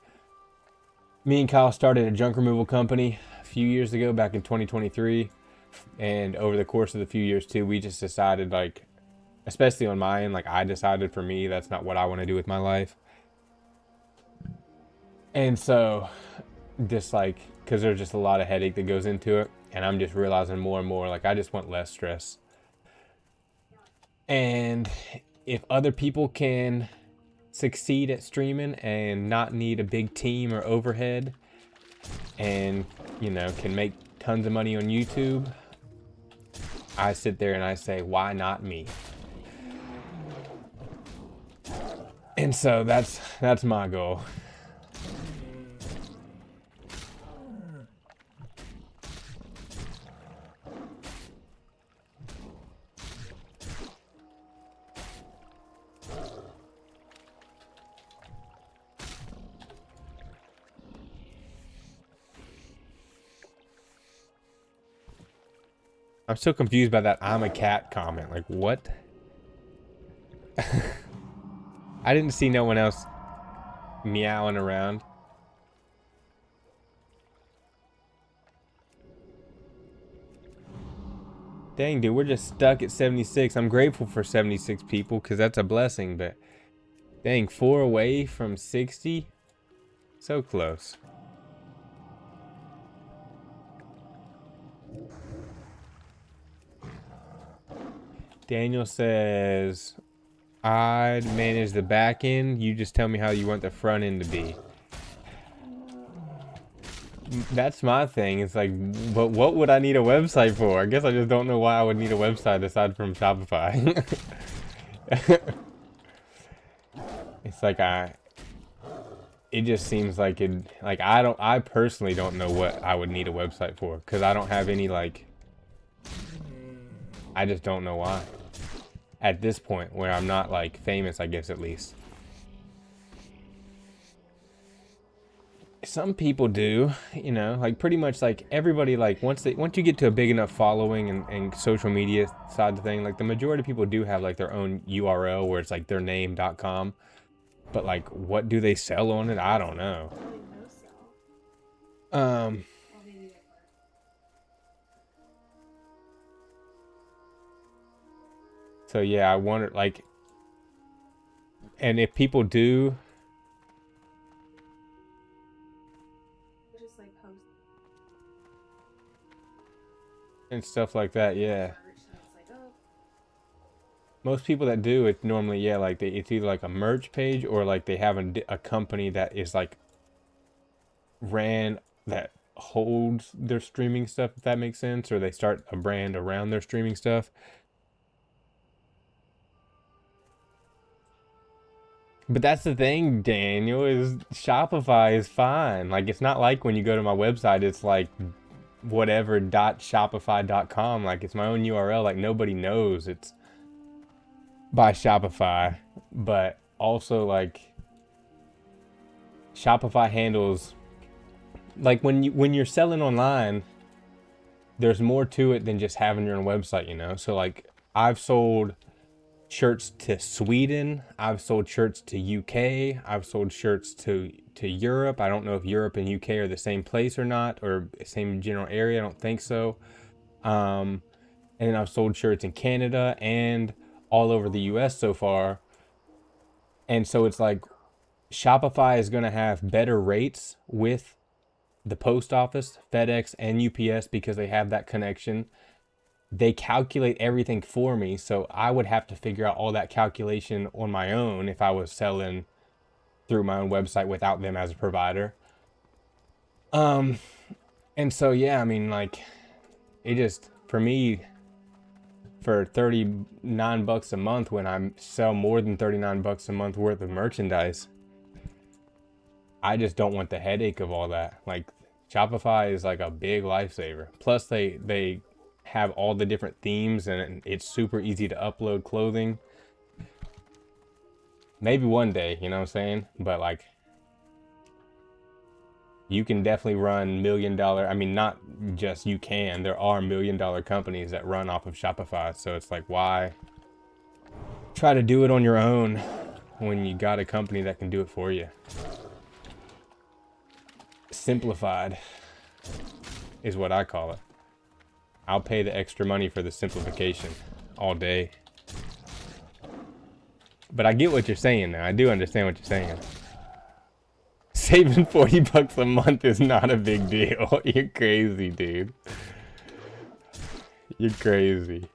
and Kyle started a junk removal company a few years ago, back in 2023. And over the course of the few years too, we just decided, like, especially on my end, like I decided for me, that's not what I want to do with my life. And so just like, because there's just a lot of headache that goes into it, and I'm just realizing more and more, like, I just want less stress. And if other people can succeed at streaming and not need a big team or overhead, and, you know, can make tons of money on YouTube, I sit there and I say, why not me? And so that's my goal. I'm so confused by that I'm a cat comment. Like, what? I didn't see no one else meowing around. Dang, dude, we're just stuck at 76. I'm grateful for 76 people, because that's a blessing, but dang, 4 away from 60? So close. Daniel says, I'd manage the back end. You just tell me how you want the front end to be. That's my thing. It's like, but what would I need a website for? I guess I just don't know why I would need a website aside from Shopify. It's like it just seems like I personally don't know what I would need a website for, because I don't have any, like, I just don't know why. At this point, where I'm not, like, famous, I guess, at least. Some people do, you know, like, pretty much, like, everybody, like, once you get to a big enough following and social media side of the thing, like, the majority of people do have, like, their own URL where it's, like, their name.com. But, like, what do they sell on it? I don't know. So yeah, I wonder, like, and if people do, Just like post and stuff like that, yeah. merch, and it's like, oh, Most people that do it normally, yeah, like it's either like a merch page, or like they have a company that is like that holds their streaming stuff, if that makes sense, or they start a brand around their streaming stuff. But that's the thing, Daniel, is Shopify is fine. Like, it's not like when you go to my website, it's like whatever.shopify.com. Like, it's my own URL. Like, nobody knows it's by Shopify. But also, like, Shopify handles, like, when you're selling online, there's more to it than just having your own website, you know? So, like, I've sold shirts to Sweden. I've sold shirts to UK. I've sold shirts to Europe. I don't know if Europe and UK are the same place or not, or same general area. I don't think so. And then I've sold shirts in Canada and all over the US so far. And so it's like Shopify is going to have better rates with the post office, FedEx, and UPS because they have that connection. They calculate everything for me, so I would have to figure out all that calculation on my own if I was selling through my own website without them as a provider. And so yeah, I mean, like, it just, for me, for $39 a month, when I sell more than $39 a month worth of merchandise, I just don't want the headache of all that. Like, Shopify is like a big lifesaver. Plus they have all the different themes, and it's super easy to upload clothing. Maybe one day, you know what I'm saying? But like, you can definitely run $1 million. I mean, not just you can. There are $1 million companies that run off of Shopify. So it's like, why try to do it on your own when you got a company that can do it for you? Simplified is what I call it. I'll pay the extra money for the simplification all day. But I get what you're saying now. I do understand what you're saying. Saving $40 a month is not a big deal. You're crazy, dude. You're crazy.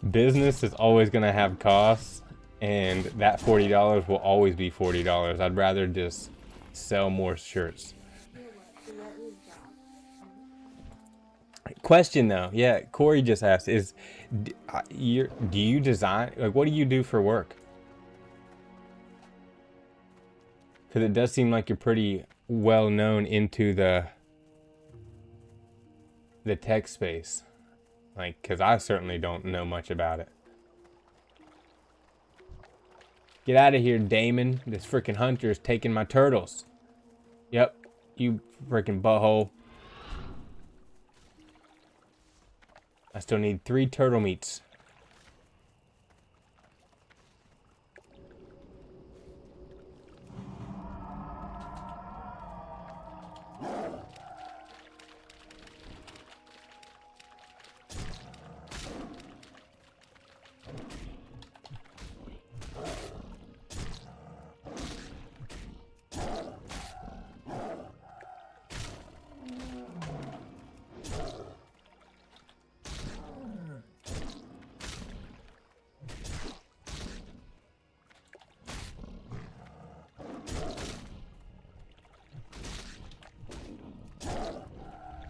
Business is always going to have costs, and that $40 will always be $40. I'd rather just sell more shirts. Question though, yeah, Corey just asked, do you design, like, what do you do for work? Because it does seem like you're pretty well known into the tech space, like, because I certainly don't know much about it. Get out of here, Damon. This freaking hunter is taking my turtles. Yep, you freaking butthole. I still need 3 turtle meats.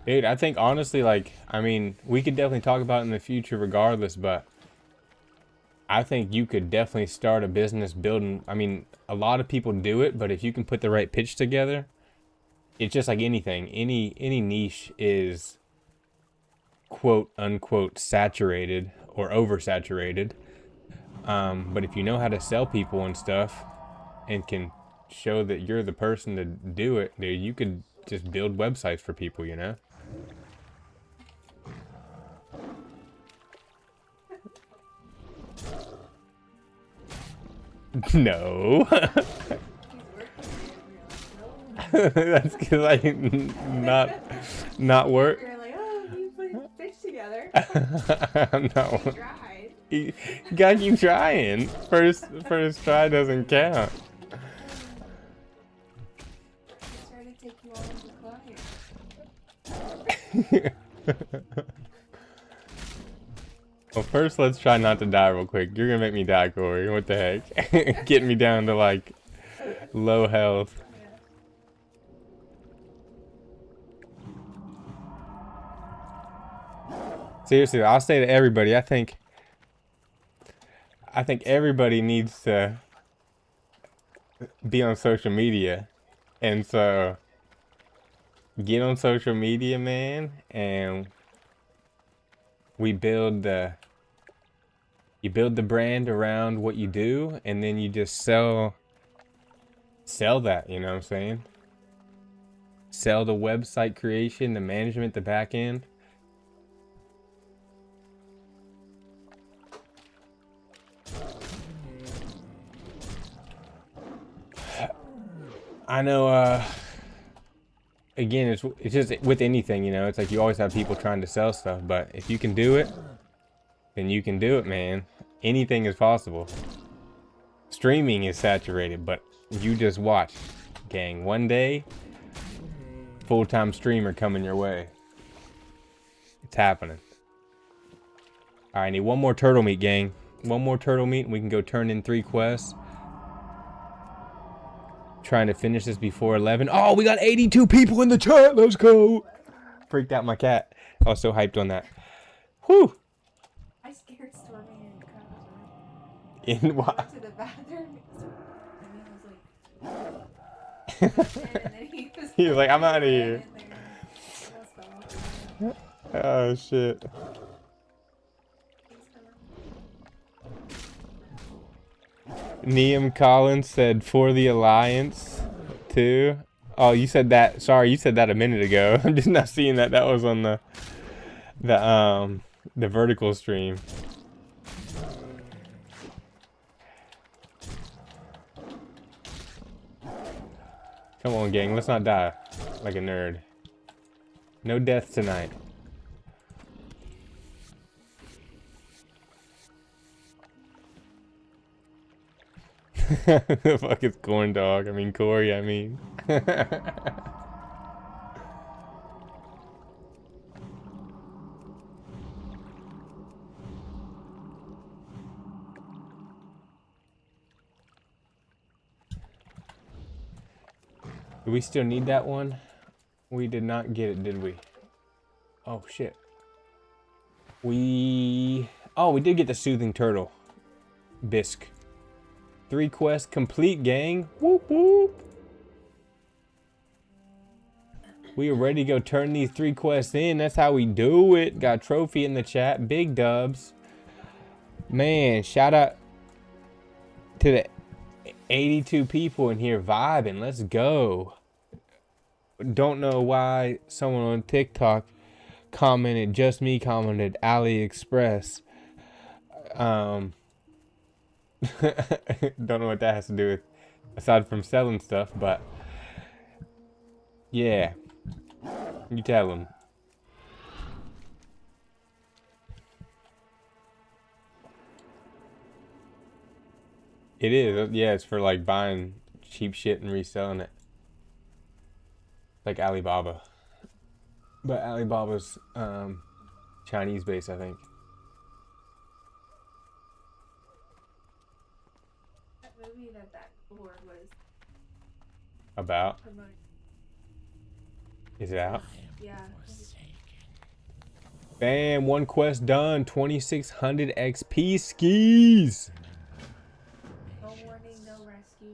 Dude, I think honestly, like, I mean, we could definitely talk about it in the future regardless, but I think you could definitely start a business building. I mean, a lot of people do it, but if you can put the right pitch together, it's just like anything. Any niche is quote unquote saturated or oversaturated. But if you know how to sell people and stuff and can show that you're the person to do it, dude, you could just build websites for people, you know? No. That's because I not work. You're like, oh, you put pitch together. I'm not. You tried. You gotta keep trying. First try doesn't count. Just try to take you all as a client. Well, first let's try not to die real quick. You're gonna make me die, Corey. What the heck? Getting me down to like low health. Seriously, I'll say to everybody, I think everybody needs to be on social media. And so get on social media, man, and you build the brand around what you do, and then you just sell that, you know what I'm saying? Sell the website creation, the management, the back end. I know, again, it's just with anything, you know, it's like you always have people trying to sell stuff, but if you can do it, then you can do it, man. Anything is possible. Streaming is saturated, but you just watch, gang. One day, full-time streamer coming your way. It's happening. All right, I need one more turtle meat, gang. One more turtle meat, and we can go turn in 3 quests. Trying to finish this before 11. Oh, we got 82 people in the chat. Let's go. Freaked out my cat. I was so hyped on that. Whew. I scared Stormy and Carnes. In what? Went to the bathroom. And he was like, and then He was like, I'm out of here. Westfall. Oh, shit. Neum Collins said for the Alliance too. Oh, you said that. Sorry, you said that a minute ago. I'm just not seeing that. That was on the vertical stream. Come on, gang. Let's not die like a nerd. No deaths tonight. The fuck is corn dog? I mean Corey, I mean. Do we still need that one? We did not get it, did we? Oh shit. Oh, we did get the soothing turtle. Bisque. 3 quests complete, gang. Whoop whoop. We are ready to go turn these 3 quests in. That's how we do it. Got a trophy in the chat. Big dubs. Man, shout out to the 82 people in here vibing. Let's go. Don't know why someone on TikTok commented, just me commented AliExpress. Don't know what that has to do with, aside from selling stuff, but yeah, you tell them. It is, yeah, it's for like buying cheap shit and reselling it, like Alibaba, but Alibaba's Chinese based, I think. Movie that board was About? promoting. Is it out? Yeah. Bam, 1 quest done. 2600 XP skis. No warning, no rescue.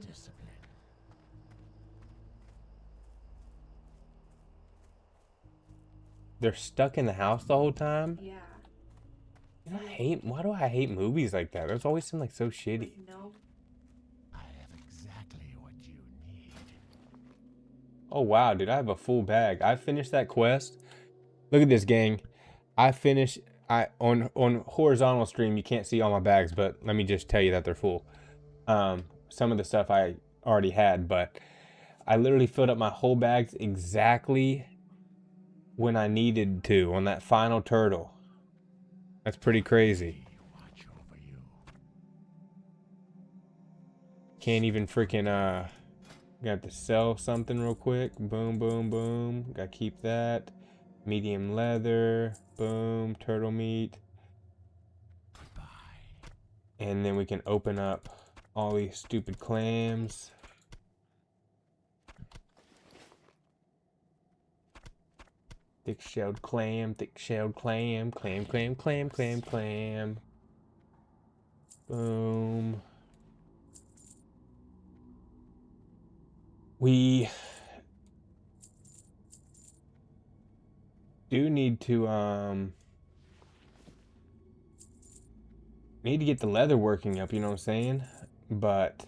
They're stuck in the house the whole time? Yeah. Why do I hate movies like that? Those always seem like so shitty. No. I have exactly what you need. Oh wow, dude, I have a full bag. I finished that quest. Look at this, gang. I finished on horizontal stream you can't see all my bags, but let me just tell you that they're full. Some of the stuff I already had, but I literally filled up my whole bags exactly when I needed to on that final turtle. That's pretty crazy. Watch over you. Can't even freaking got to sell something real quick. Boom, boom, boom. Gotta keep that. Medium leather. Boom. Turtle meat. Goodbye. And then we can open up all these stupid clams. Thick-shelled clam, thick-shelled clam, clam, clam, clam, clam, clam. Boom. We do need to get the leather working up, you know what I'm saying? But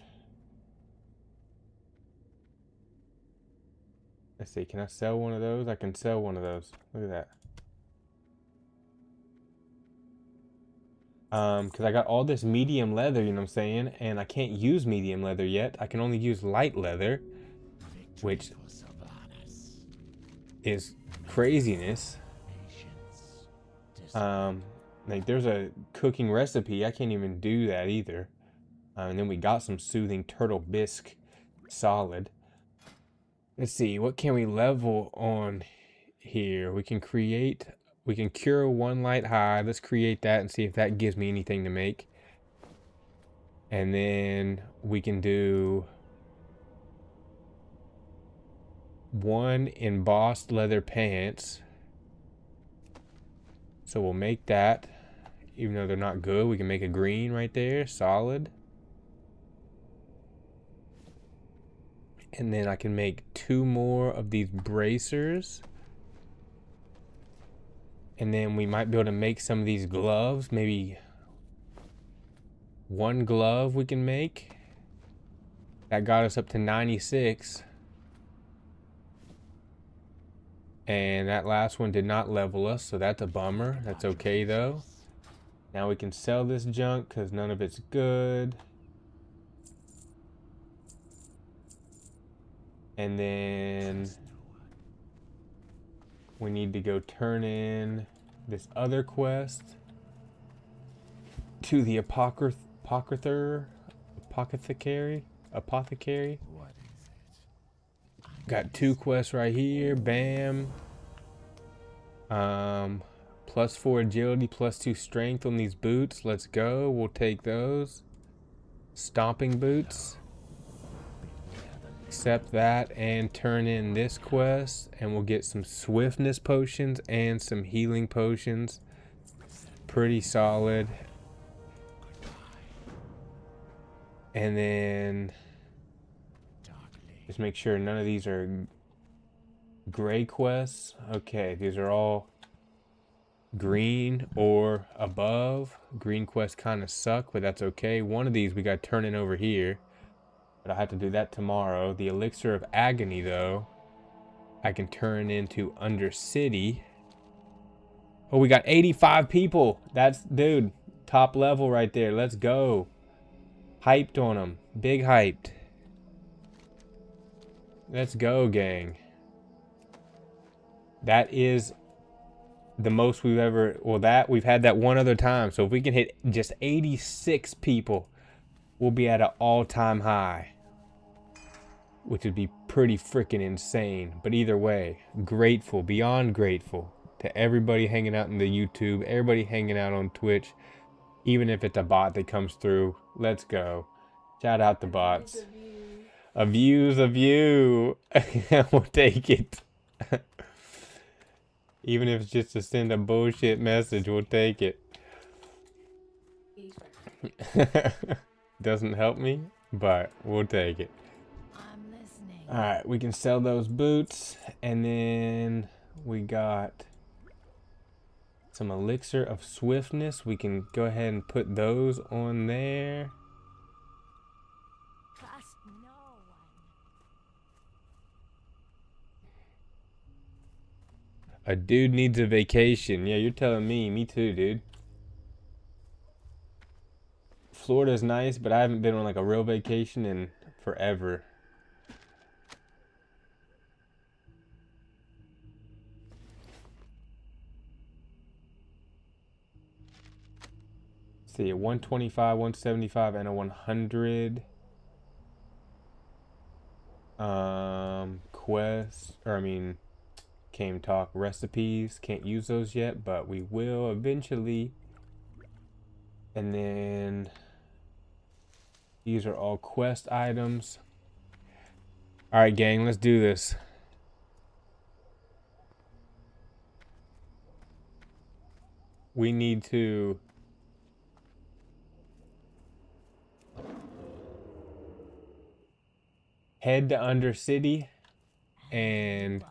let's see, can I sell one of those? I can sell one of those. Look at that. Because I got all this medium leather, you know what I'm saying? And I can't use medium leather yet. I can only use light leather. which is craziness. Like there's a cooking recipe. I can't even do that either. And then we got some soothing turtle bisque solid. Let's see, what can we level on here? We can cure one light high. Let's create that and see if that gives me anything to make. And then we can do one embossed leather pants. So we'll make that. Even though they're not good, we can make a green right there, solid. And then I can make 2 more of these bracers. And then we might be able to make some of these gloves. Maybe 1 glove we can make. That got us up to 96. And that last one did not level us, so that's a bummer. That's okay though. Now we can sell this junk because none of it's good. And then we need to go turn in this other quest to the apothecary. Got 2 quests right here. Bam. +4 agility, +2 strength on these boots. Let's go. We'll take those. Stomping boots. Accept that and turn in this quest, and we'll get some swiftness potions and some healing potions. Pretty solid. And then just make sure none of these are gray quests. Okay, these are all green or above. Green quests kind of suck, but that's okay. One of these we got turning over here, but I have to do that tomorrow. The elixir of agony though, I can turn into Undercity. Oh, we got 85 people. That's, dude, top level right there. Let's go. Hyped on them. Big hyped. Let's go, gang. That is the most we've ever, well, that we've had that one other time. So if we can hit just 86 people, we'll be at an all-time high, which would be pretty freaking insane. But either way, grateful, beyond grateful to everybody hanging out in the YouTube, everybody hanging out on Twitch, even if it's a bot that comes through. Let's go. Shout out the bots. A view's a view. We'll take it. Even if it's just to send a bullshit message, we'll take it. Doesn't help me, but we'll take it. I'm listening. Alright, we can sell those boots, and then we got some elixir of swiftness. We can go ahead and put those on there. Trust no one. A dude needs a vacation. Yeah, you're telling me. Me too, dude. Florida's nice, but I haven't been on like a real vacation in forever. Let's see, a 125, 175, and a 100. Quests, or I mean, came talk recipes. Can't use those yet, but we will eventually. And then these are all quest items. All right, gang, let's do this. We need to head to Undercity and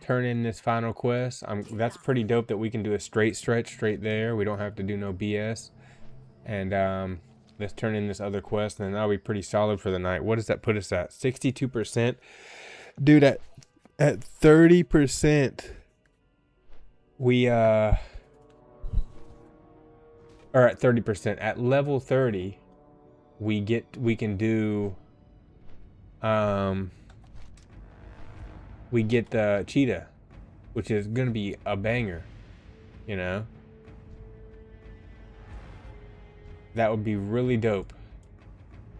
turn in this final quest. That's pretty dope that we can do a straight stretch straight there. We don't have to do no BS. And let's turn in this other quest, and then that'll be pretty solid for the night. What does that put us at? 62%. Dude, at 30%, we or at 30%. At level 30, we can do we get the cheetah, which is gonna be a banger, you know? That would be really dope.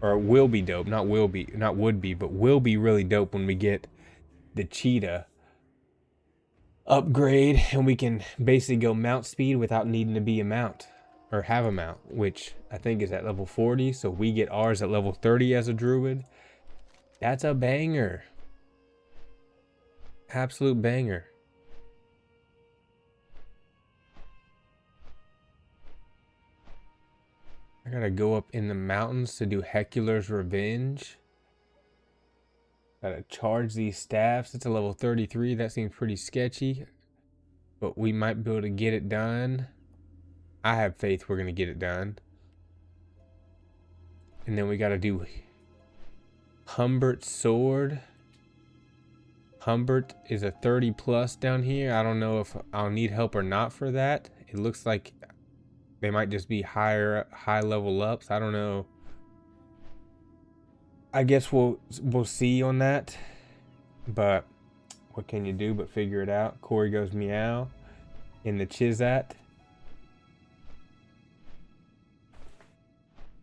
Or will be dope, not would be, but will be really dope when we get the cheetah upgrade and we can basically go mount speed without needing to be a mount or have a mount, which I think is at level 40. So we get ours at level 30 as a druid. That's a banger. Absolute banger. I gotta go up in the mountains to do Hecular's Revenge. Gotta charge these staffs. It's a level 33. That seems pretty sketchy. But we might be able to get it done. I have faith we're gonna get it done. And then we gotta do Humbert's Sword. Humbert is a 30 plus down here. I don't know if I'll need help or not for that. It looks like they might just be high level ups. I don't know. I guess we'll see on that. But what can you do but figure it out? Corey goes meow in the Chizat.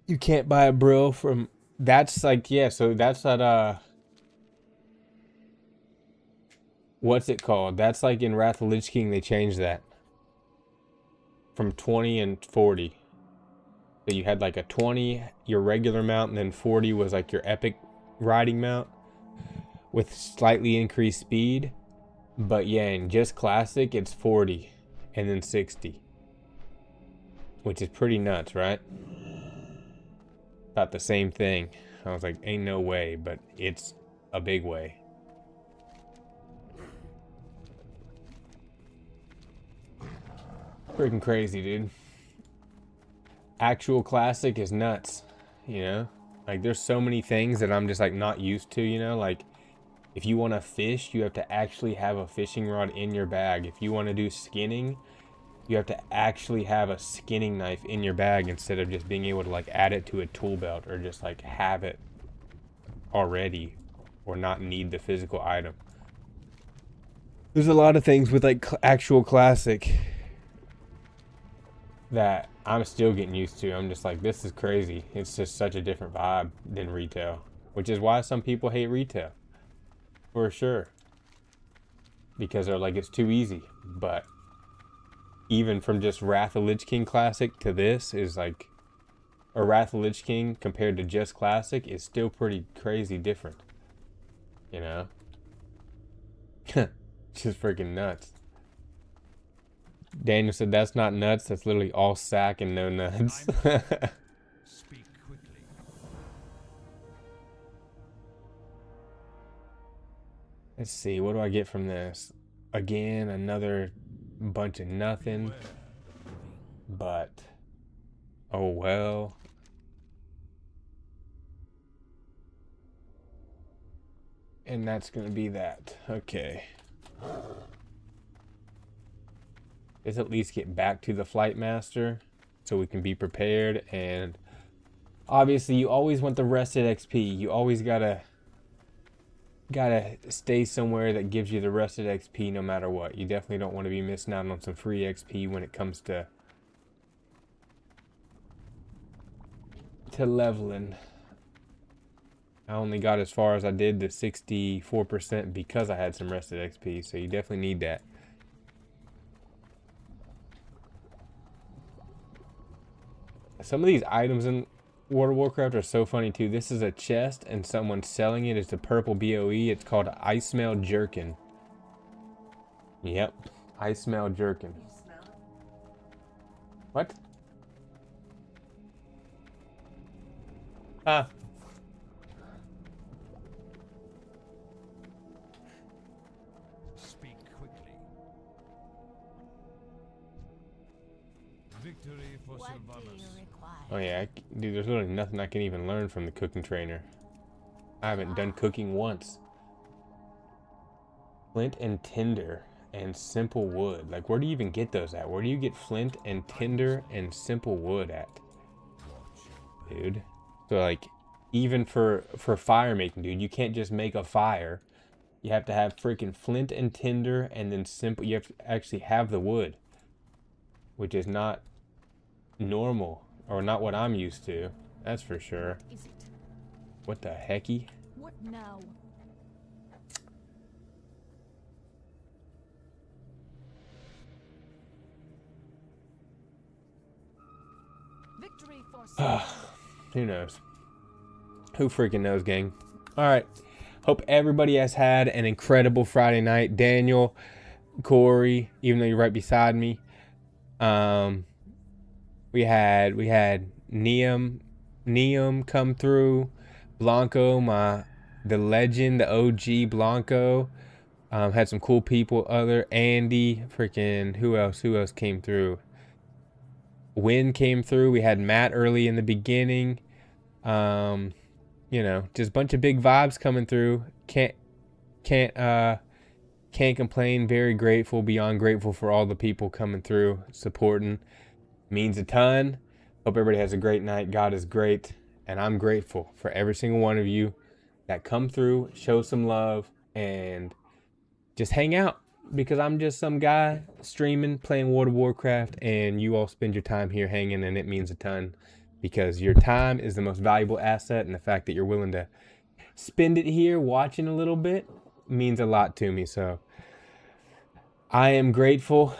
You can't buy a brill from, that's like, yeah, so that's that what's it called? That's like in Wrath of Lich King they changed that from 20 and 40. So you had like a 20, your regular mount, and then 40 was like your epic riding mount with slightly increased speed. But yeah, in just classic, it's 40 and then 60, which is pretty nuts, right? Thought the same thing. I was like, ain't no way, but it's a big way. Freaking crazy, dude. Actual classic is nuts, you know? Like, there's so many things that I'm just like not used to, you know? Like, if you want to fish, you have to actually have a fishing rod in your bag. If you want to do skinning, you have to actually have a skinning knife in your bag instead of just being able to like add it to a tool belt or just like have it already or not need the physical item. There's a lot of things with like actual classic that I'm still getting used to. I'm just like, this is crazy. It's just such a different vibe than retail, which is why some people hate retail. For sure. Because they're like, it's too easy. But even from just Wrath of Lich King Classic to this is like, or Wrath of Lich King compared to just Classic is still pretty crazy different. You know? Just freaking nuts. Daniel said that's not nuts, that's literally all sack and no nuts. Speak quickly. Let's see, what do I get from this? Again, another bunch of nothing. But, oh well. And that's gonna be that. Okay. Let's at least get back to the Flight Master so we can be prepared. And obviously you always want the rested XP. You always gotta stay somewhere that gives you the rested XP no matter what. You definitely don't want to be missing out on some free XP when it comes to leveling. I only got as far as I did to 64% because I had some rested XP, so you definitely need that. Some of these items in World of Warcraft are so funny too. This is a chest and someone's selling it. It's a purple BOE. It's called Ice Smell Jerkin. Yep. Ice Smell Jerkin. You smell it? What? Ah. Speak quickly. Victory for What do Sylvanas. you require? Oh yeah, dude, there's literally nothing I can even learn from the cooking trainer. I haven't done cooking once. Flint and tinder and simple wood. Like, where do you even get those at? Where do you get flint and tinder and simple wood at? Dude. So like, even for fire making, dude, you can't just make a fire. You have to have freaking flint and tinder, and then simple. You have to actually have the wood, which is not normal, or not what I'm used to. That's for sure. Is it? What the hecky? What now? Victory for Who knows? Who freaking knows, gang? All right. Hope everybody has had an incredible Friday night. Daniel, Corey, even though you're right beside me. We had Neum come through. Blanco, the legend, the OG Blanco. Had some cool people. Other Andy, freaking who else came through? Win came through. We had Matt early in the beginning. You know, just a bunch of big vibes coming through. Can't complain. Very grateful, beyond grateful for all the people coming through, supporting. Means a ton. Hope everybody has a great night. God is great, and I'm grateful for every single one of you that come through, show some love, and just hang out, because I'm just some guy streaming, playing World of Warcraft, and you all spend your time here hanging, and it means a ton, because your time is the most valuable asset, and the fact that you're willing to spend it here watching a little bit means a lot to me. So I am grateful.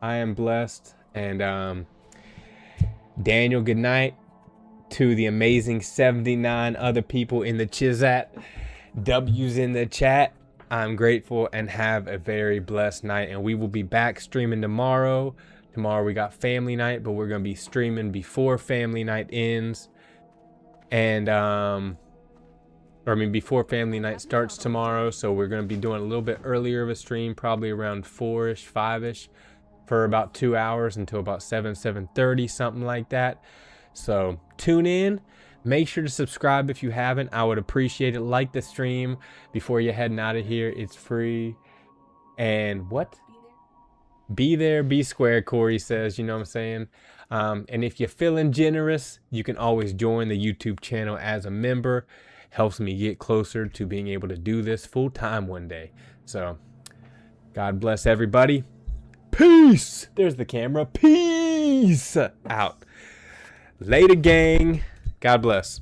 I am blessed. And Daniel, good night. To the amazing 79 other people in the Chizat, W's in the chat, I'm grateful, and have a very blessed night. And we will be back streaming tomorrow. Tomorrow we got family night, but we're going to be streaming before family night ends. And, before family night starts tomorrow. So we're going to be doing a little bit earlier of a stream, probably around 4-ish, 5-ish, for about 2 hours until about 7:30, something like that. So tune in. Make sure to subscribe if you haven't. I would appreciate it. Like the stream before you're heading out of here. It's free. And what? Be there, be square, Corey says. You know what I'm saying? And if you're feeling generous, you can always join the YouTube channel as a member. Helps me get closer to being able to do this full time one day. So God bless everybody. Peace. There's the camera. Peace out. Later, gang. God bless.